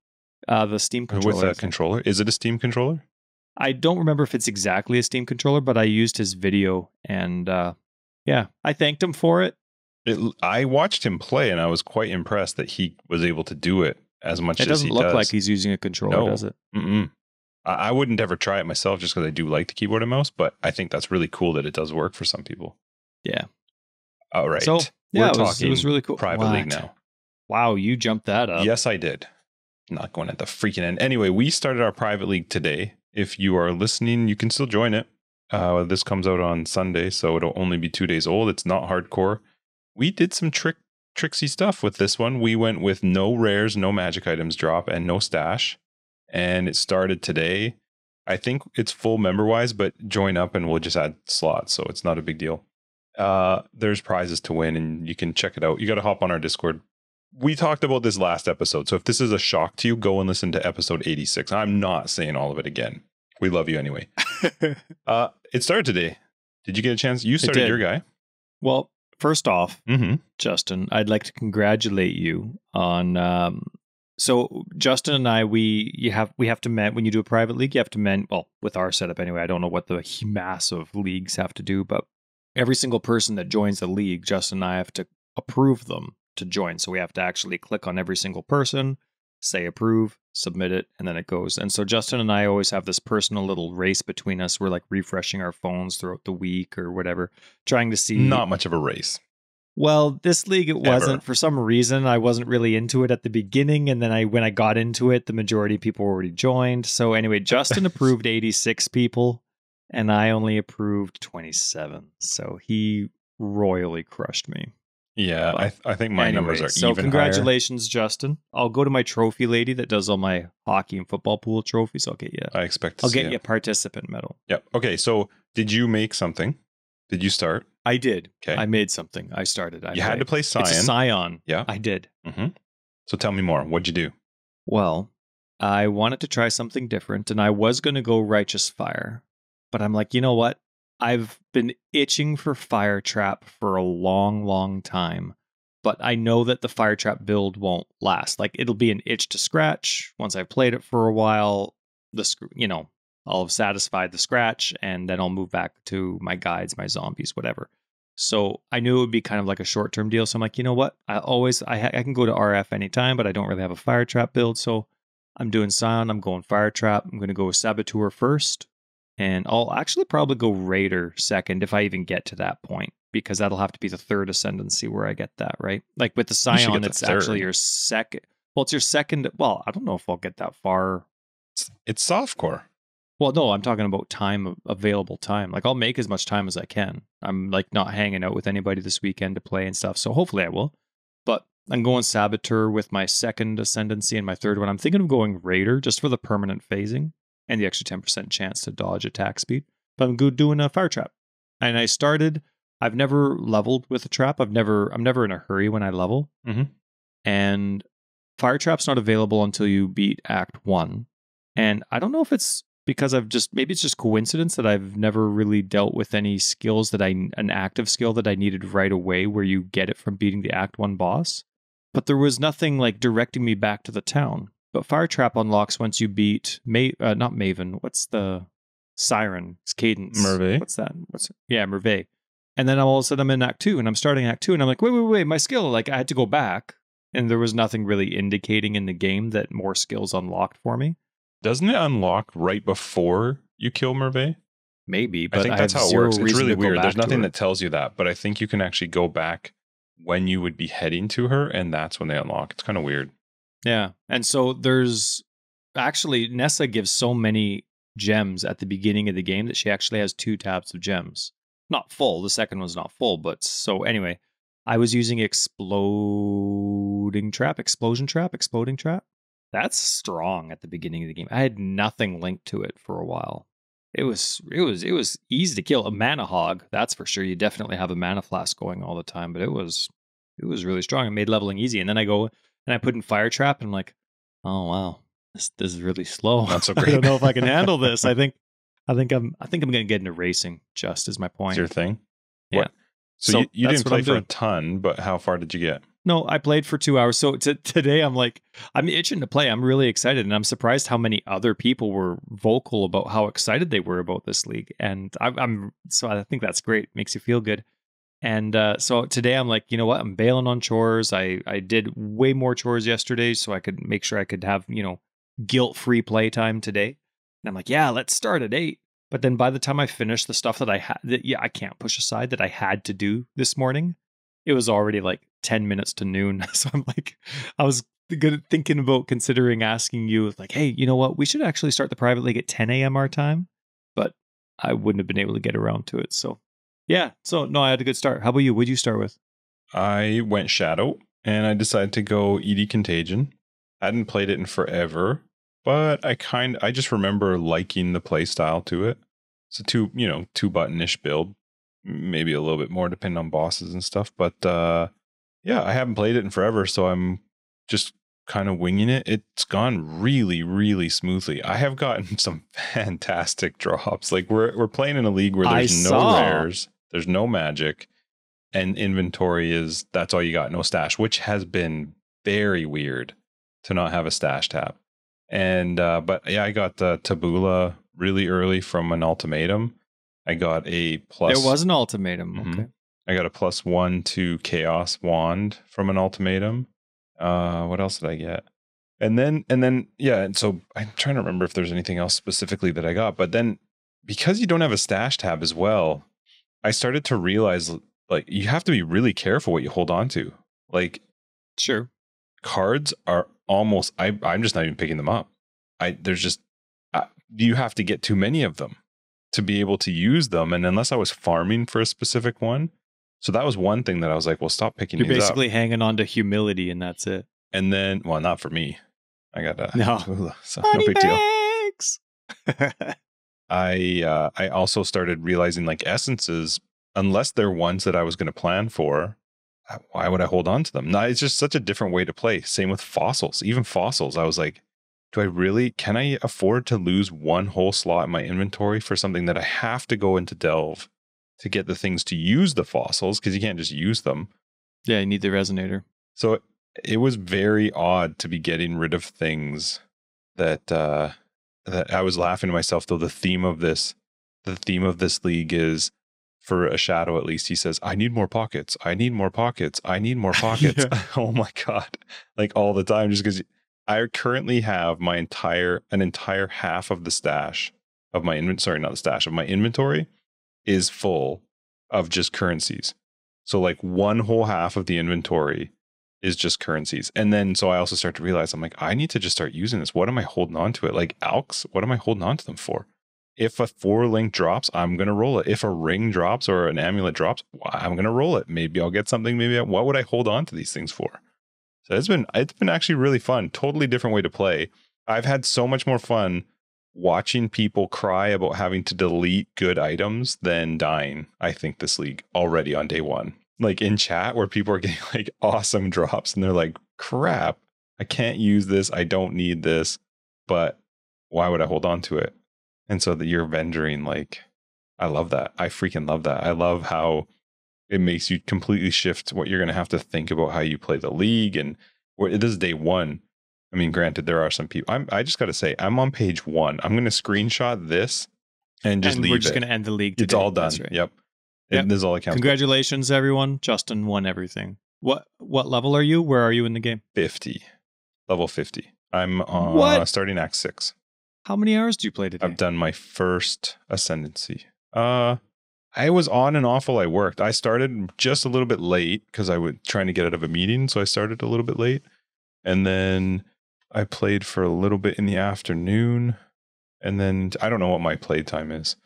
The Steam controller. With a controller? Is it a Steam controller? I don't remember if it's exactly a Steam controller, but I used his video, and I thanked him for it. I watched him play, and I was quite impressed that he was able to do it as much as he does. It doesn't look like he's using a controller, does it? Mm-mm. I wouldn't ever try it myself just because I do like the keyboard and mouse, but I think that's really cool that it does work for some people. Yeah. All right. So, We're talking it was really cool. Private League now. Wow, you jumped that up. Yes, I did. Not going at the freaking end. Anyway, we started our Private League today. If you are listening, you can still join it. This comes out on Sunday, so it'll only be 2 days old. It's not hardcore. We did some tricksy stuff with this one. We went with no rares, no magic items drop, and no stash. And it started today. I think it's full member-wise, but join up and we'll just add slots, so it's not a big deal. There's prizes to win, and you can check it out. You got to hop on our Discord. We talked about this last episode, so if this is a shock to you, go and listen to episode 86. I'm not saying all of it again. We love you anyway. It started today. Did you get a chance? You started your guy. Well, first off, Justin, I'd like to congratulate you on... So Justin and I, we have to when you do a private league, you have to with our setup anyway. I don't know what the massive leagues have to do, but every single person that joins the league, Justin and I have to approve them to join. So we have to actually click on every single person, say approve, submit it, and then it goes. And so Justin and I always have this personal little race between us. We're like refreshing our phones throughout the week or whatever, trying to see. Not much of a race. Well, this league, it wasn't. For some reason, I wasn't really into it at the beginning. And then when I got into it, the majority of people already joined. So anyway, Justin approved 86 people and I only approved 27. So he royally crushed me. Yeah, I think my numbers are so even congratulations, higher. Justin. I'll go to my trophy lady that does all my hockey and football pool trophies. I'll get you. I'll get you a participant medal. Yep. Okay, so did you make something? Did you start? I did. Okay. I made something. I started. You had to play Scion. It's a Scion. Yeah. I did. Mm-hmm. So tell me more. What'd you do? Well, I wanted to try something different, and I was going to go Righteous Fire. But I'm like, you know what? I've been itching for Fire Trap for a long, long time. But I know that the Fire Trap build won't last. Like, it'll be an itch to scratch. Once I've played it for a while, I'll have satisfied the scratch, and then I'll move back to my guides, my zombies, whatever. So I knew it would be kind of like a short-term deal. So I'm like, you know what? I can go to RF anytime, but I don't really have a fire trap build. So I'm doing Scion. I'm going fire trap. I'm going to go with Saboteur first. And I'll actually probably go Raider second if I even get to that point, because that'll have to be the third Ascendancy where I get that, right? Like with the Scion, it's actually your second. Well, it's your second. Well, I don't know if I'll get that far. It's softcore. Well, no, I'm talking about available time. Like I'll make as much time as I can. I'm like not hanging out with anybody this weekend to play and stuff. So hopefully I will. But I'm going Saboteur with my second Ascendancy and my third one. I'm thinking of going Raider just for the permanent phasing and the extra 10% chance to dodge attack speed. But I'm good doing a fire trap. And I've never leveled with a trap. I'm never in a hurry when I level. Mm-hmm. And fire trap's not available until you beat Act 1. And I don't know if it's because maybe it's just coincidence that I've never really dealt with any skills an active skill that I needed right away where you get it from beating the Act 1 boss. But there was nothing like directing me back to the town. But Fire Trap unlocks once you beat, not Maven, what's the Siren? It's Cadence. Merve. What's that? Yeah, Merve. And then all of a sudden I'm in Act 2 and I'm starting Act 2 and I'm like, wait, my skill, like I had to go back. And there was nothing really indicating in the game that more skills unlocked for me. Doesn't it unlock right before you kill Merve? Maybe, but I think that's how it works. It's really weird. There's nothing that tells you that, but I think you can actually go back when you would be heading to her, and that's when they unlock. It's kind of weird. Yeah, and so there's actually Nessa gives so many gems at the beginning of the game that she actually has 2 tabs of gems. Not full. The second one's not full, but so anyway, I was using Explosion Trap. That's strong at the beginning of the game. I had nothing linked to it for a while. It was easy to kill. A mana hog, that's for sure. You definitely have a mana flask going all the time, but it was really strong. It made leveling easy. And then I go and I put in fire trap, and I'm like, oh wow, this is really slow. Not so great. I don't know if I can handle this. I think I'm gonna get into racing. Just is my point. It's your thing. Yeah. What? So you didn't play for a ton, but how far did you get? No, I played for 2 hours. So today I'm itching to play. I'm really excited. And I'm surprised how many other people were vocal about how excited they were about this league. And so I think that's great. It makes you feel good. And so today I'm like, you know what? I'm bailing on chores. I did way more chores yesterday so I could make sure I could have, guilt-free playtime today. And I'm like, yeah, let's start at 8. But then by the time I finished the stuff that I can't push aside that I had to do this morning, it was already like 10 minutes to noon. So I'm like, I was thinking about considering asking you, like, hey, you know what? We should actually start the private league at 10 a.m. our time. But I wouldn't have been able to get around to it. So yeah. So no, I had a good start. How about you? What'd you start with? I went Shadow and I decided to go ED Contagion. I hadn't played it in forever, but I just remember liking the play style to it. It's a 2-button-ish build. Maybe a little bit more depending on bosses and stuff. But yeah, I haven't played it in forever, so I'm just kind of winging it. It's gone really, really smoothly. I have gotten some fantastic drops. Like we're playing in a league where there's no rares, there's no magic, and inventory that's all you got, no stash, which has been very weird to not have a stash tab. And but yeah, I got Tabula really early from an ultimatum. I got a plus. There was an ultimatum. Mm-hmm. Okay. I got a +1 to Chaos Wand from an ultimatum. What else did I get? And then yeah. And so I'm trying to remember if there's anything else specifically that I got. But then because you don't have a stash tab as well, I started to realize like you have to be really careful what you hold on to. Like, sure, cards are almost. I'm just not even picking them up. You have to get too many of them to be able to use them. And unless I was farming for a specific one. So that was one thing that I was like, well, stop picking these up. You're basically hanging on to humility and that's it. And then, well, not for me. I got so no big deal. I also started realizing like essences, unless they're ones that I was going to plan for, why would I hold on to them? No, it's just such a different way to play. Same with fossils. Even fossils, I was like, can I afford to lose one whole slot in my inventory for something that I have to go into Delve to get the things to use the fossils? Because you can't just use them. Yeah, you need the resonator. So it was very odd to be getting rid of things that I was laughing to myself, though the theme of this league is for a shadow at least, he says, I need more pockets. I need more pockets. I need more pockets. Yeah. Oh my God. Like all the time, just because I currently have an entire half of the stash of my inventory. Sorry, not the stash of my inventory is full of just currencies. So like one whole half of the inventory is just currencies. And then so I also start to realize, I'm like, I need to just start using this. What am I holding on to it? Like alks, what am I holding on to them for? If a 4-link drops, I'm going to roll it. If a ring drops or an amulet drops, I'm going to roll it. Maybe I'll get something. What would I hold on to these things for? So it's been actually really fun. Totally different way to play. I've had so much more fun watching people cry about having to delete good items than dying, I think, this league already on day one. Like in chat where people are getting like awesome drops and they're like, crap, I can't use this. I don't need this, but why would I hold on to it? And so that you're vendoring, like, I love that. I freaking love that. I love how it makes you completely shift what you're going to have to think about how you play the league. And this is day one. I mean, granted, there are some people. I just got to say, I'm on page 1. I'm going to screenshot this and just leave it. We're just going to end the league today. It's all done. Right. Yep. Yep. This is all it counts. Congratulations, everyone. Justin won everything. What level are you? Where are you in the game? 50. Level 50. I'm starting Act 6. How many hours do you play today? I've done my first Ascendancy. I was on and off while I worked. I started just a little bit late because I was trying to get out of a meeting, so I started a little bit late. And then I played for a little bit in the afternoon. And then I don't know what my play time is.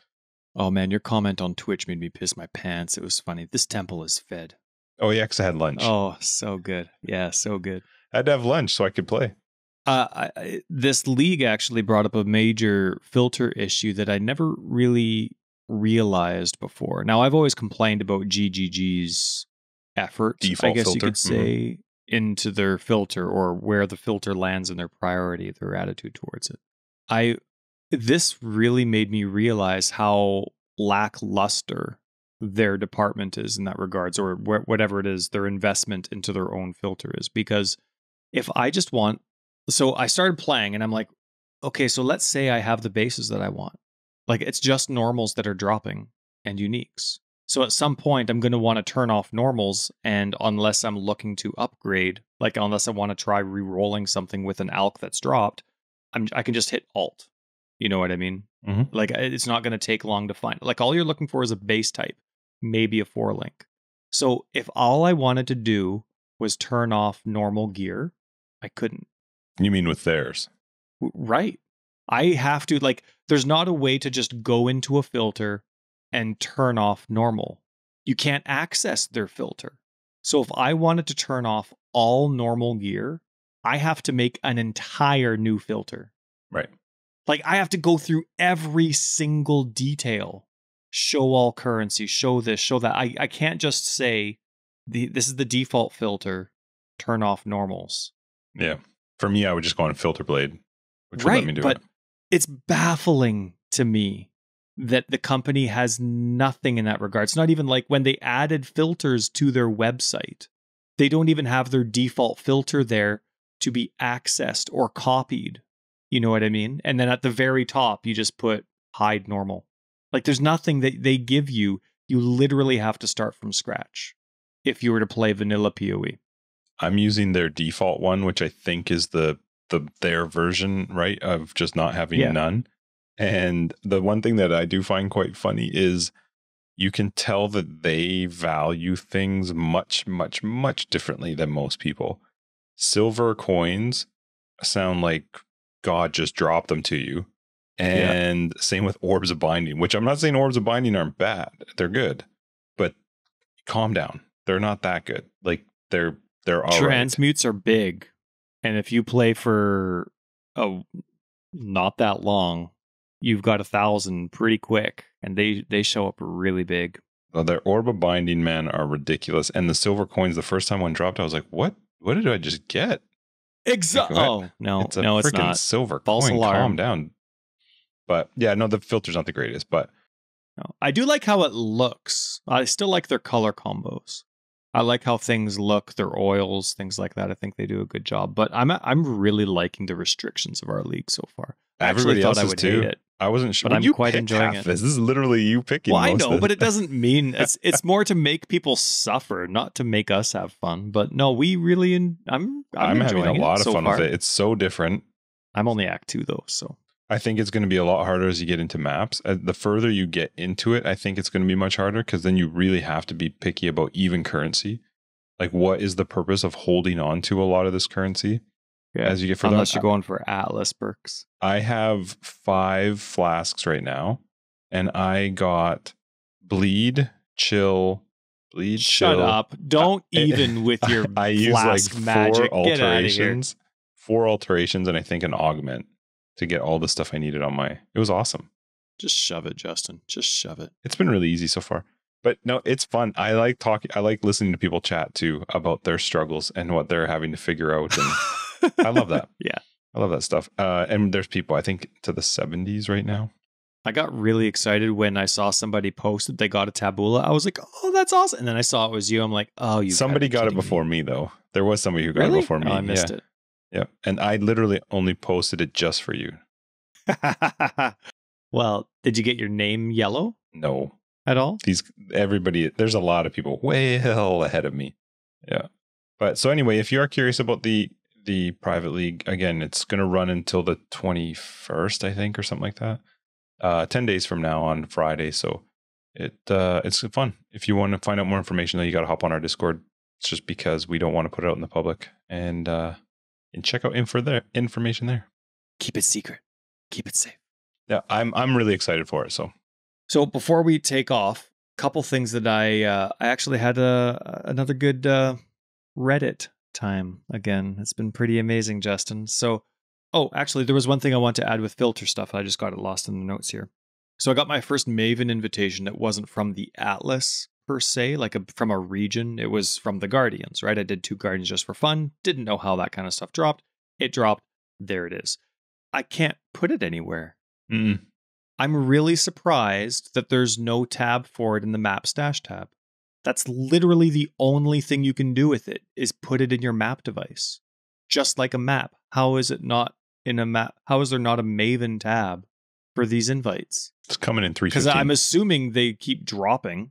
Oh man, your comment on Twitch made me piss my pants. It was funny. This temple is fed. Oh yeah, because I had lunch. Oh, so good. Yeah, so good. I had to have lunch so I could play. This league actually brought up a major filter issue that I never really realized before. Now, I've always complained about GGG's effort, Default I guess filter. you could say, into their filter or where the filter lands in their priority, their attitude towards it. This really made me realize how lackluster their department is in that regards, or whatever it is, their investment into their own filter is. Because if I just want, so I started playing and I'm like, okay, so let's say I have the bases that I want. Like it's just normals that are dropping and uniques. So at some point I'm going to want to turn off normals, and unless I'm looking to upgrade, like unless I want to try re-rolling something with an alk that's dropped, I can just hit alt. You know what I mean? Mm-hmm. Like it's not going to take long to find. Like all you're looking for is a base type, maybe a 4-link. So if all I wanted to do was turn off normal gear, I couldn't. You mean with theirs? Right. I have to, like, there's not a way to just go into a filter and turn off normal. You can't access their filter. So if I wanted to turn off all normal gear, I have to make an entire new filter. Right. Like I have to go through every single detail. Show all currency, show this, show that. I can't just say, this is the default filter, turn off normals. Yeah. For me, I would just go on Filter Blade, which would let me do but it. It's baffling to me that the company has nothing in that regard. It's not even like when they added filters to their website, they don't even have their default filter there to be accessed or copied. You know what I mean? And then at the very top, you just put hide normal. Like there's nothing that they give you. You literally have to start from scratch if you were to play vanilla PoE. I'm using their default one, which I think is their version, right, of just not having none. And the one thing that I do find quite funny is you can tell that they value things much, much, much differently than most people. Silver coins sound like God just dropped them to you. And same with orbs of binding, which I'm not saying orbs of binding aren't bad. They're good. But calm down. They're not that good. Like they're all Transmutes are big. And if you play for not that long, you've got 1,000 pretty quick. And they show up really big. Well, their orb of binding, man, are ridiculous. And the silver coins, the first time one dropped, I was like, what did I just get? Exactly. Oh, no. It's a freaking it's not. Silver False coin. alarm. Calm down. But yeah, no, the filter's not the greatest, but no. I do like how it looks. I still like their color combos. I like how things look, their oils, things like that. I think they do a good job. But I'm really liking the restrictions of our league so far. I actually thought I would hate it. I wasn't sure. But I'm you quite enjoying it. This is literally you picking. Well, I know, but it doesn't mean it's more to make people suffer, not to make us have fun. But no, we really, I'm having a lot of so fun far. with it. It's so different. I'm only Act 2 though, so I think it's going to be a lot harder as you get into maps. The further you get into it, I think it's going to be much harder because then you really have to be picky about even currency. Like, what is the purpose of holding on to a lot of this currency? Yeah, as you get further. Unless you're going for Atlas perks. I have 5 flasks right now, and I got bleed, chill, Shut up. Don't even with your I use like 4 magic. alterations. 4 alterations, and I think an augment to get all the stuff I needed on my. It was awesome. Just shove it, Justin. Just shove it. It's been really easy so far. But no, it's fun. I like talking. I like listening to people chat too about their struggles and what they're having to figure out. And I love that. Yeah. I love that stuff. And there's people, I think, to the 70s right now. I got really excited when I saw somebody post that they got a tabula. I was like, oh, that's awesome. And then I saw it was you. I'm like, oh, you. Somebody got it before me, though. There was somebody who got it before me. I missed it. Yeah. And I literally only posted it just for you. Well, did you get your name yellow? No. At all? There's a lot of people way hell ahead of me. Yeah. But so anyway, if you are curious about the private league, again, it's going to run until the 21st, I think, or something like that. 10 days from now on Friday. So it's fun. If you want to find out more information, though, you got to hop on our Discord. It's just because we don't want to put it out in the public, and check out information there. Keep it secret. Keep it safe. Yeah, I'm really excited for it. So before we take off, a couple things that I actually had another good Reddit time again. It's been pretty amazing, Justin. So, actually, there was one thing I want to add with filter stuff. I just got it lost in the notes here. So I got my first Maven invitation that wasn't from the Atlas per se, like from a region. It was from the Guardians, right? I did 2 Guardians just for fun. Didn't know how that kind of stuff dropped. It dropped. There it is. I can't put it anywhere. I'm really surprised that there's no tab for it in the map stash tab. That's literally the only thing you can do with it is put it in your map device. Just like a map. How is it not in a map? How is there not a Maven tab for these invites? It's coming in 3:15. Because I'm assuming they keep dropping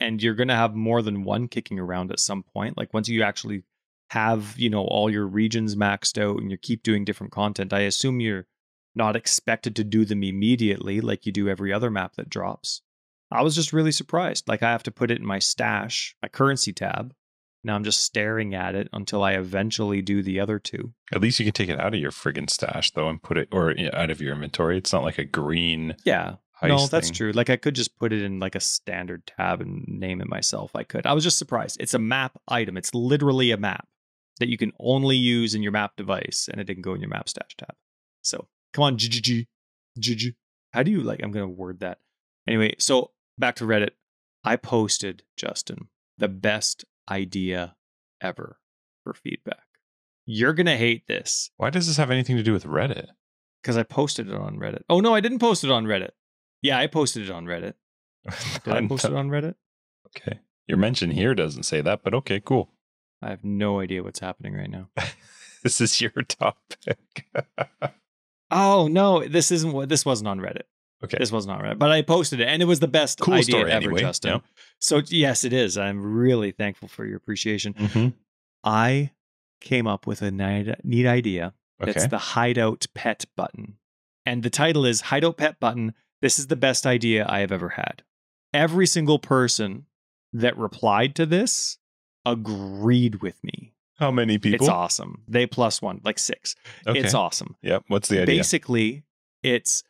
and you're going to have more than one kicking around at some point. Like once you actually have, all your regions maxed out and you keep doing different content, I assume you're not expected to do them immediately like you do every other map that drops. I was just really surprised. Like I have to put it in my stash, my currency tab. Now I'm just staring at it until I eventually do the other 2. At least you can take it out of your friggin' stash though and put it out of your inventory. It's not like a green. Yeah. No, that's true. Like I could just put it in like a standard tab and name it myself. I could. I was just surprised. It's a map item. It's literally a map that you can only use in your map device and it didn't go in your map stash tab. So come on, GGG. How do you I'm going to word that. Anyway, so back to Reddit. I posted, Justin, the best idea ever for feedback. You're going to hate this. Why does this have anything to do with Reddit? Because I posted it on Reddit. Oh, no, I didn't post it on Reddit. Yeah, I posted it on Reddit. Did I post it on Reddit? Okay. Your mention here doesn't say that, but okay, cool. I have no idea what's happening right now. This is your topic. Oh, no, this wasn't on Reddit. Okay. This wasn't on Reddit, but I posted it, and it was the best cool idea story ever, anyway. Justin. Yep. So, yes, it is. I'm really thankful for your appreciation. Mm-hmm. I came up with a neat idea. Okay. It's the Hideout Pet button. And the title is Hideout Pet Button. This is the best idea I have ever had. Every single person that replied to this agreed with me. How many people? It's awesome. They +1, like 6. Okay. It's awesome. Yep. What's the idea? Basically, it's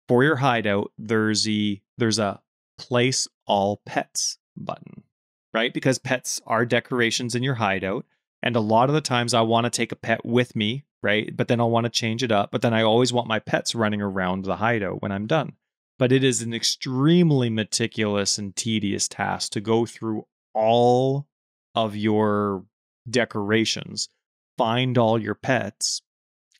for your hideout, there's a place all pets button, right? Because pets are decorations in your hideout. And a lot of the times I want to take a pet with me, right? But then I'll want to change it up. But then I always want my pets running around the hideout when I'm done. But it is an extremely meticulous and tedious task to go through all of your decorations, find all your pets,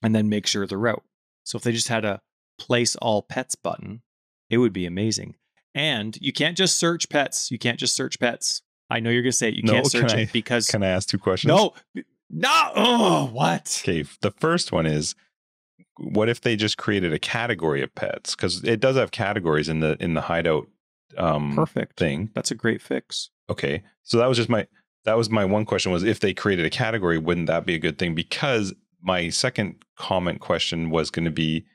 and then make sure they're out. So if they just had a place all pets button, it would be amazing. And you can't just search pets. I know you're going to say it. You can't search it because... Can I ask 2 questions? No. Oh, what? Okay. The first one is, what if they just created a category of pets? Because it does have categories in the hideout Perfect thing. That's a great fix. Okay, so that was my one question, was if they created a category, wouldn't that be a good thing? Because my second comment question was going to be,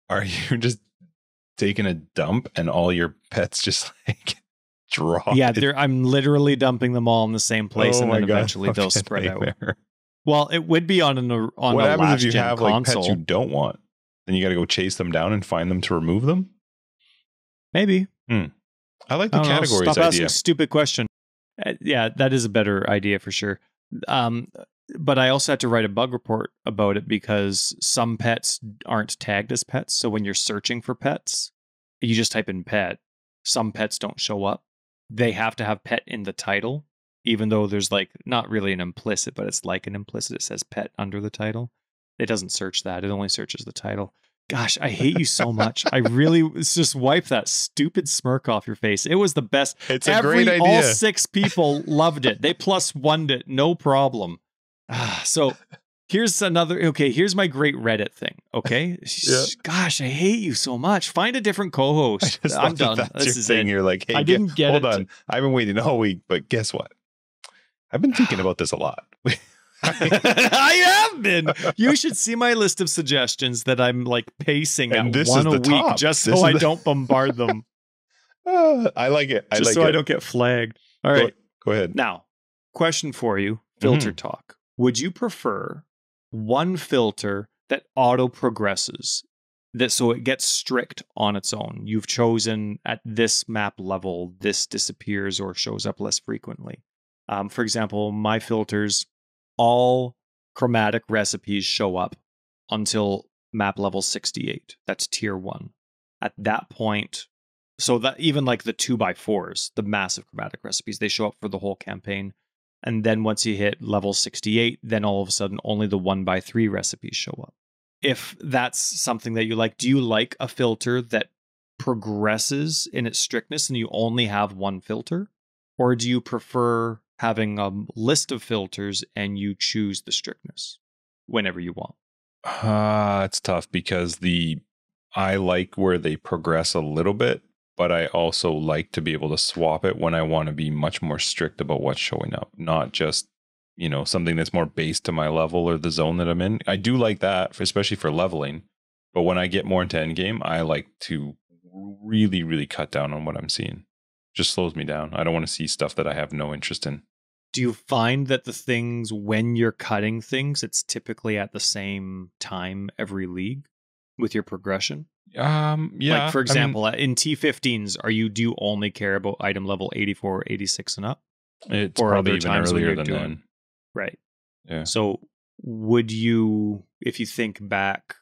are you just taking a dump and all your pets just like drop? Yeah, I'm literally dumping them all in the same place, and then eventually they'll spread out. Well, it would be on what a happens if you have console. like pets you don't want? Then you got to go chase them down and find them to remove them? Maybe. I like the categories Stop asking stupid question. Yeah, that is a better idea for sure. But I also had to write a bug report about it because some pets aren't tagged as pets. So when you're searching for pets, you just type in pet. Some pets don't show up. They have to have pet in the title, even though there's like not really an implicit, but it's like an implicit. It says pet under the title. It doesn't search that. It only searches the title. Gosh, I hate you so much. I really just wipe that stupid smirk off your face. It was the best. It's a great idea. All 6 people loved it. They +1'd it, no problem. So here's another. Okay, here's my great Reddit thing. Okay, Gosh, I hate you so much. Find a different co-host. I'm done. This is it. You're like, hey, I didn't get hold on. I've been waiting all week, but guess what? I've been thinking about this a lot. I have been. You should see my list of suggestions that I'm like pacing and at one a week top. just so I don't bombard them. I like it. Just so I don't get flagged. All right. Go ahead. Now, question for you, filter talk. Would you prefer one filter that auto progresses, so it gets strict on its own? You've chosen at this map level, this disappears or shows up less frequently. For example, my filters, all chromatic recipes show up until map level 68. That's tier 1. At that point, so that even like the 2x4s, the massive chromatic recipes, they show up for the whole campaign. And then once you hit level 68, then all of a sudden only the 1x3 recipes show up. If that's something that you like, do you like a filter that progresses in its strictness and you only have one filter? Or do you prefer having a list of filters and you choose the strictness whenever you want? It's tough because I like where they progress a little bit, but I also like to be able to swap it when I want to be much more strict about what's showing up, not just, something that's more based to my level or the zone that I'm in. I do like that, especially for leveling, but when I get more into endgame, I like to really, really cut down on what I'm seeing. Just slows me down. I don't want to see stuff that I have no interest in. Do you find that the things, when you're cutting things, it's typically at the same time every league with your progression? Yeah. Like, for example, in T15s, do you only care about item level 84 or 86 and up? It's probably even earlier than then. Right. Yeah. So would you, if you think back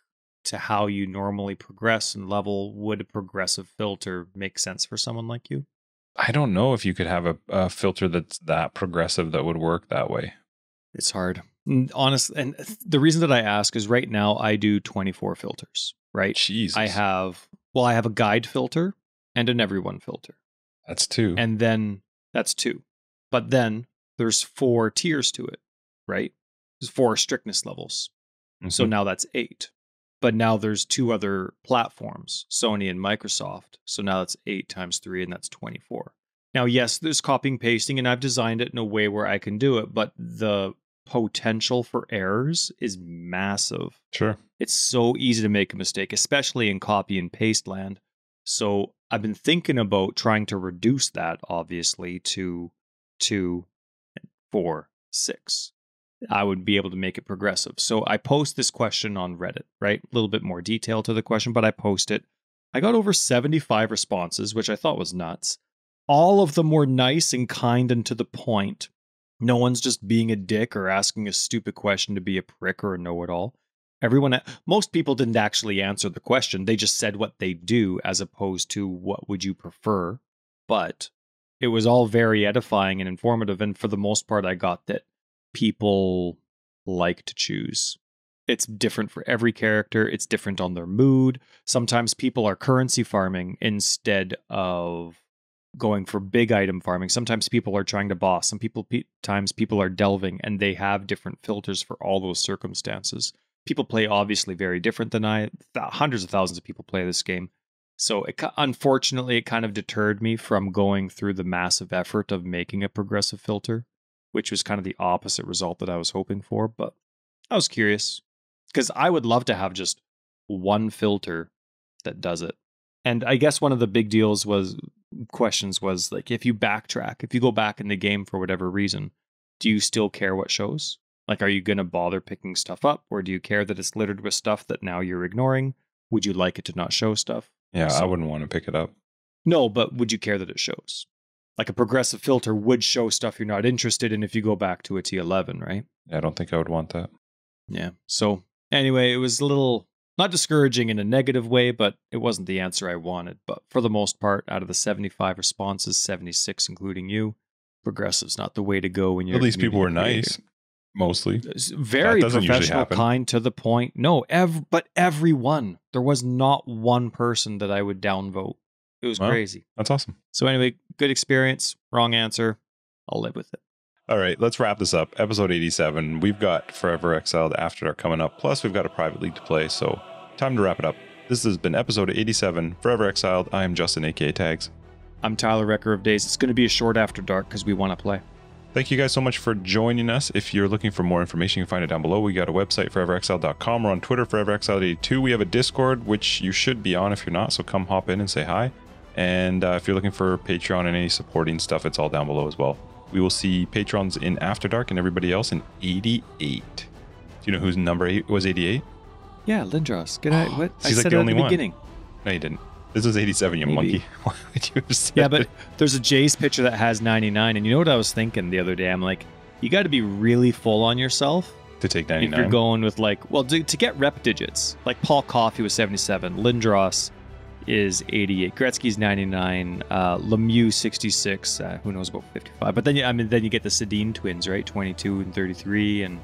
to how you normally progress and level, would a progressive filter make sense for someone like you? I don't know if you could have a filter that's that progressive that would work that way. It's hard. Honestly, and the reason that I ask is right now I do 24 filters, right? Jesus. I have a guide filter and an everyone filter. That's 2. And then that's 2. But then there's 4 tiers to it, right? There's 4 strictness levels. Mm-hmm. So now that's 8. But now there's 2 other platforms, Sony and Microsoft. So now that's 8 times 3, and that's 24. Now, yes, there's copying, pasting, and I've designed it in a way where I can do it, but the potential for errors is massive. Sure. It's so easy to make a mistake, especially in copy and paste land. So I've been thinking about trying to reduce that, obviously, to 2, 4, 6. I would be able to make it progressive. So I post this question on Reddit, right? A little bit more detail to the question, but I post it. I got over 75 responses, which I thought was nuts. All of them were nice and kind and to the point. No one's just being a dick or asking a stupid question to be a prick or a know-it-all. Most people didn't actually answer the question. They just said what they do as opposed to what would you prefer. But it was all very edifying and informative. And for the most part, I got that people like to choose. It's different for every character. It's different on their mood. Sometimes people are currency farming instead of going for big item farming. Sometimes people are trying to boss. Sometimes people are delving, and they have different filters for all those circumstances. people play obviously very different than I. Hundreds of thousands of people play this game. So unfortunately, it kind of deterred me from going through the massive effort of making a progressive filter, which was kind of the opposite result that I was hoping for. But I was curious because I would love to have just one filter that does it. And I guess one of the big questions was like, if you backtrack, if you go back in the game for whatever reason, do you still care what shows? Like, are you going to bother picking stuff up, or do you care that it's littered with stuff that now you're ignoring? Would you like it to not show stuff? Yeah, I wouldn't want to pick it up. No, but would you care that it shows? Like a progressive filter would show stuff you're not interested in if you go back to a T11, right? Yeah, I don't think I would want that. Yeah. So anyway, it was a little, not discouraging in a negative way, but it wasn't the answer I wanted. But for the most part, out of the 75 responses, 76, including you, progressive's not the way to go when you're... At least people were nice, mostly. Very professional, kind, to the point. No, but everyone. There was not one person that I would downvote. It was crazy. That's awesome. So anyway, good experience. Wrong answer. I'll live with it. All right, let's wrap this up. Episode 87. We've got Forever Exiled After Dark coming up. Plus, we've got a private league to play. So time to wrap it up. This has been episode 87, Forever Exiled. I am Justin, aka Tags. I'm Tyler, Wrecker of Days. It's going to be a short After Dark because we want to play. Thank you guys so much for joining us. If you're looking for more information, you can find it down below. We got a website, foreverexiled.com. We're on Twitter, foreverexiled82. We have a Discord, which you should be on if you're not, so come hop in and say hi. And if you're looking for Patreon and any supporting stuff, it's all down below as well. We will see patrons in After Dark and everybody else in 88. Do you know whose number 8 was 88? Yeah, Lindros. Good night. What? She's I said the at only the beginning. One. No, you didn't. This was 87, you monkey. Why would you have said Yeah, but there's a Jace picture that has 99, and you know what I was thinking the other day? I'm like, you got to be really full on yourself to take 99. If you're going with like, well, to get rep digits, like Paul Coffey was 77, Lindros is 88, Gretzky's 99, Lemieux 66, who knows about 55. But then then you get the Sedin twins, right? 22 and 33, and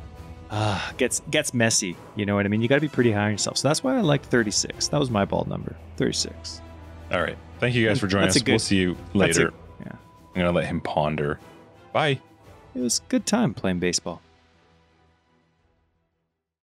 gets messy. You know what I mean? You got to be pretty high on yourself. So that's why I liked 36. That was my bald number, 36. All right. Thank you guys for joining us. We'll see you later. Yeah. I'm going to let him ponder. Bye. It was a good time playing baseball.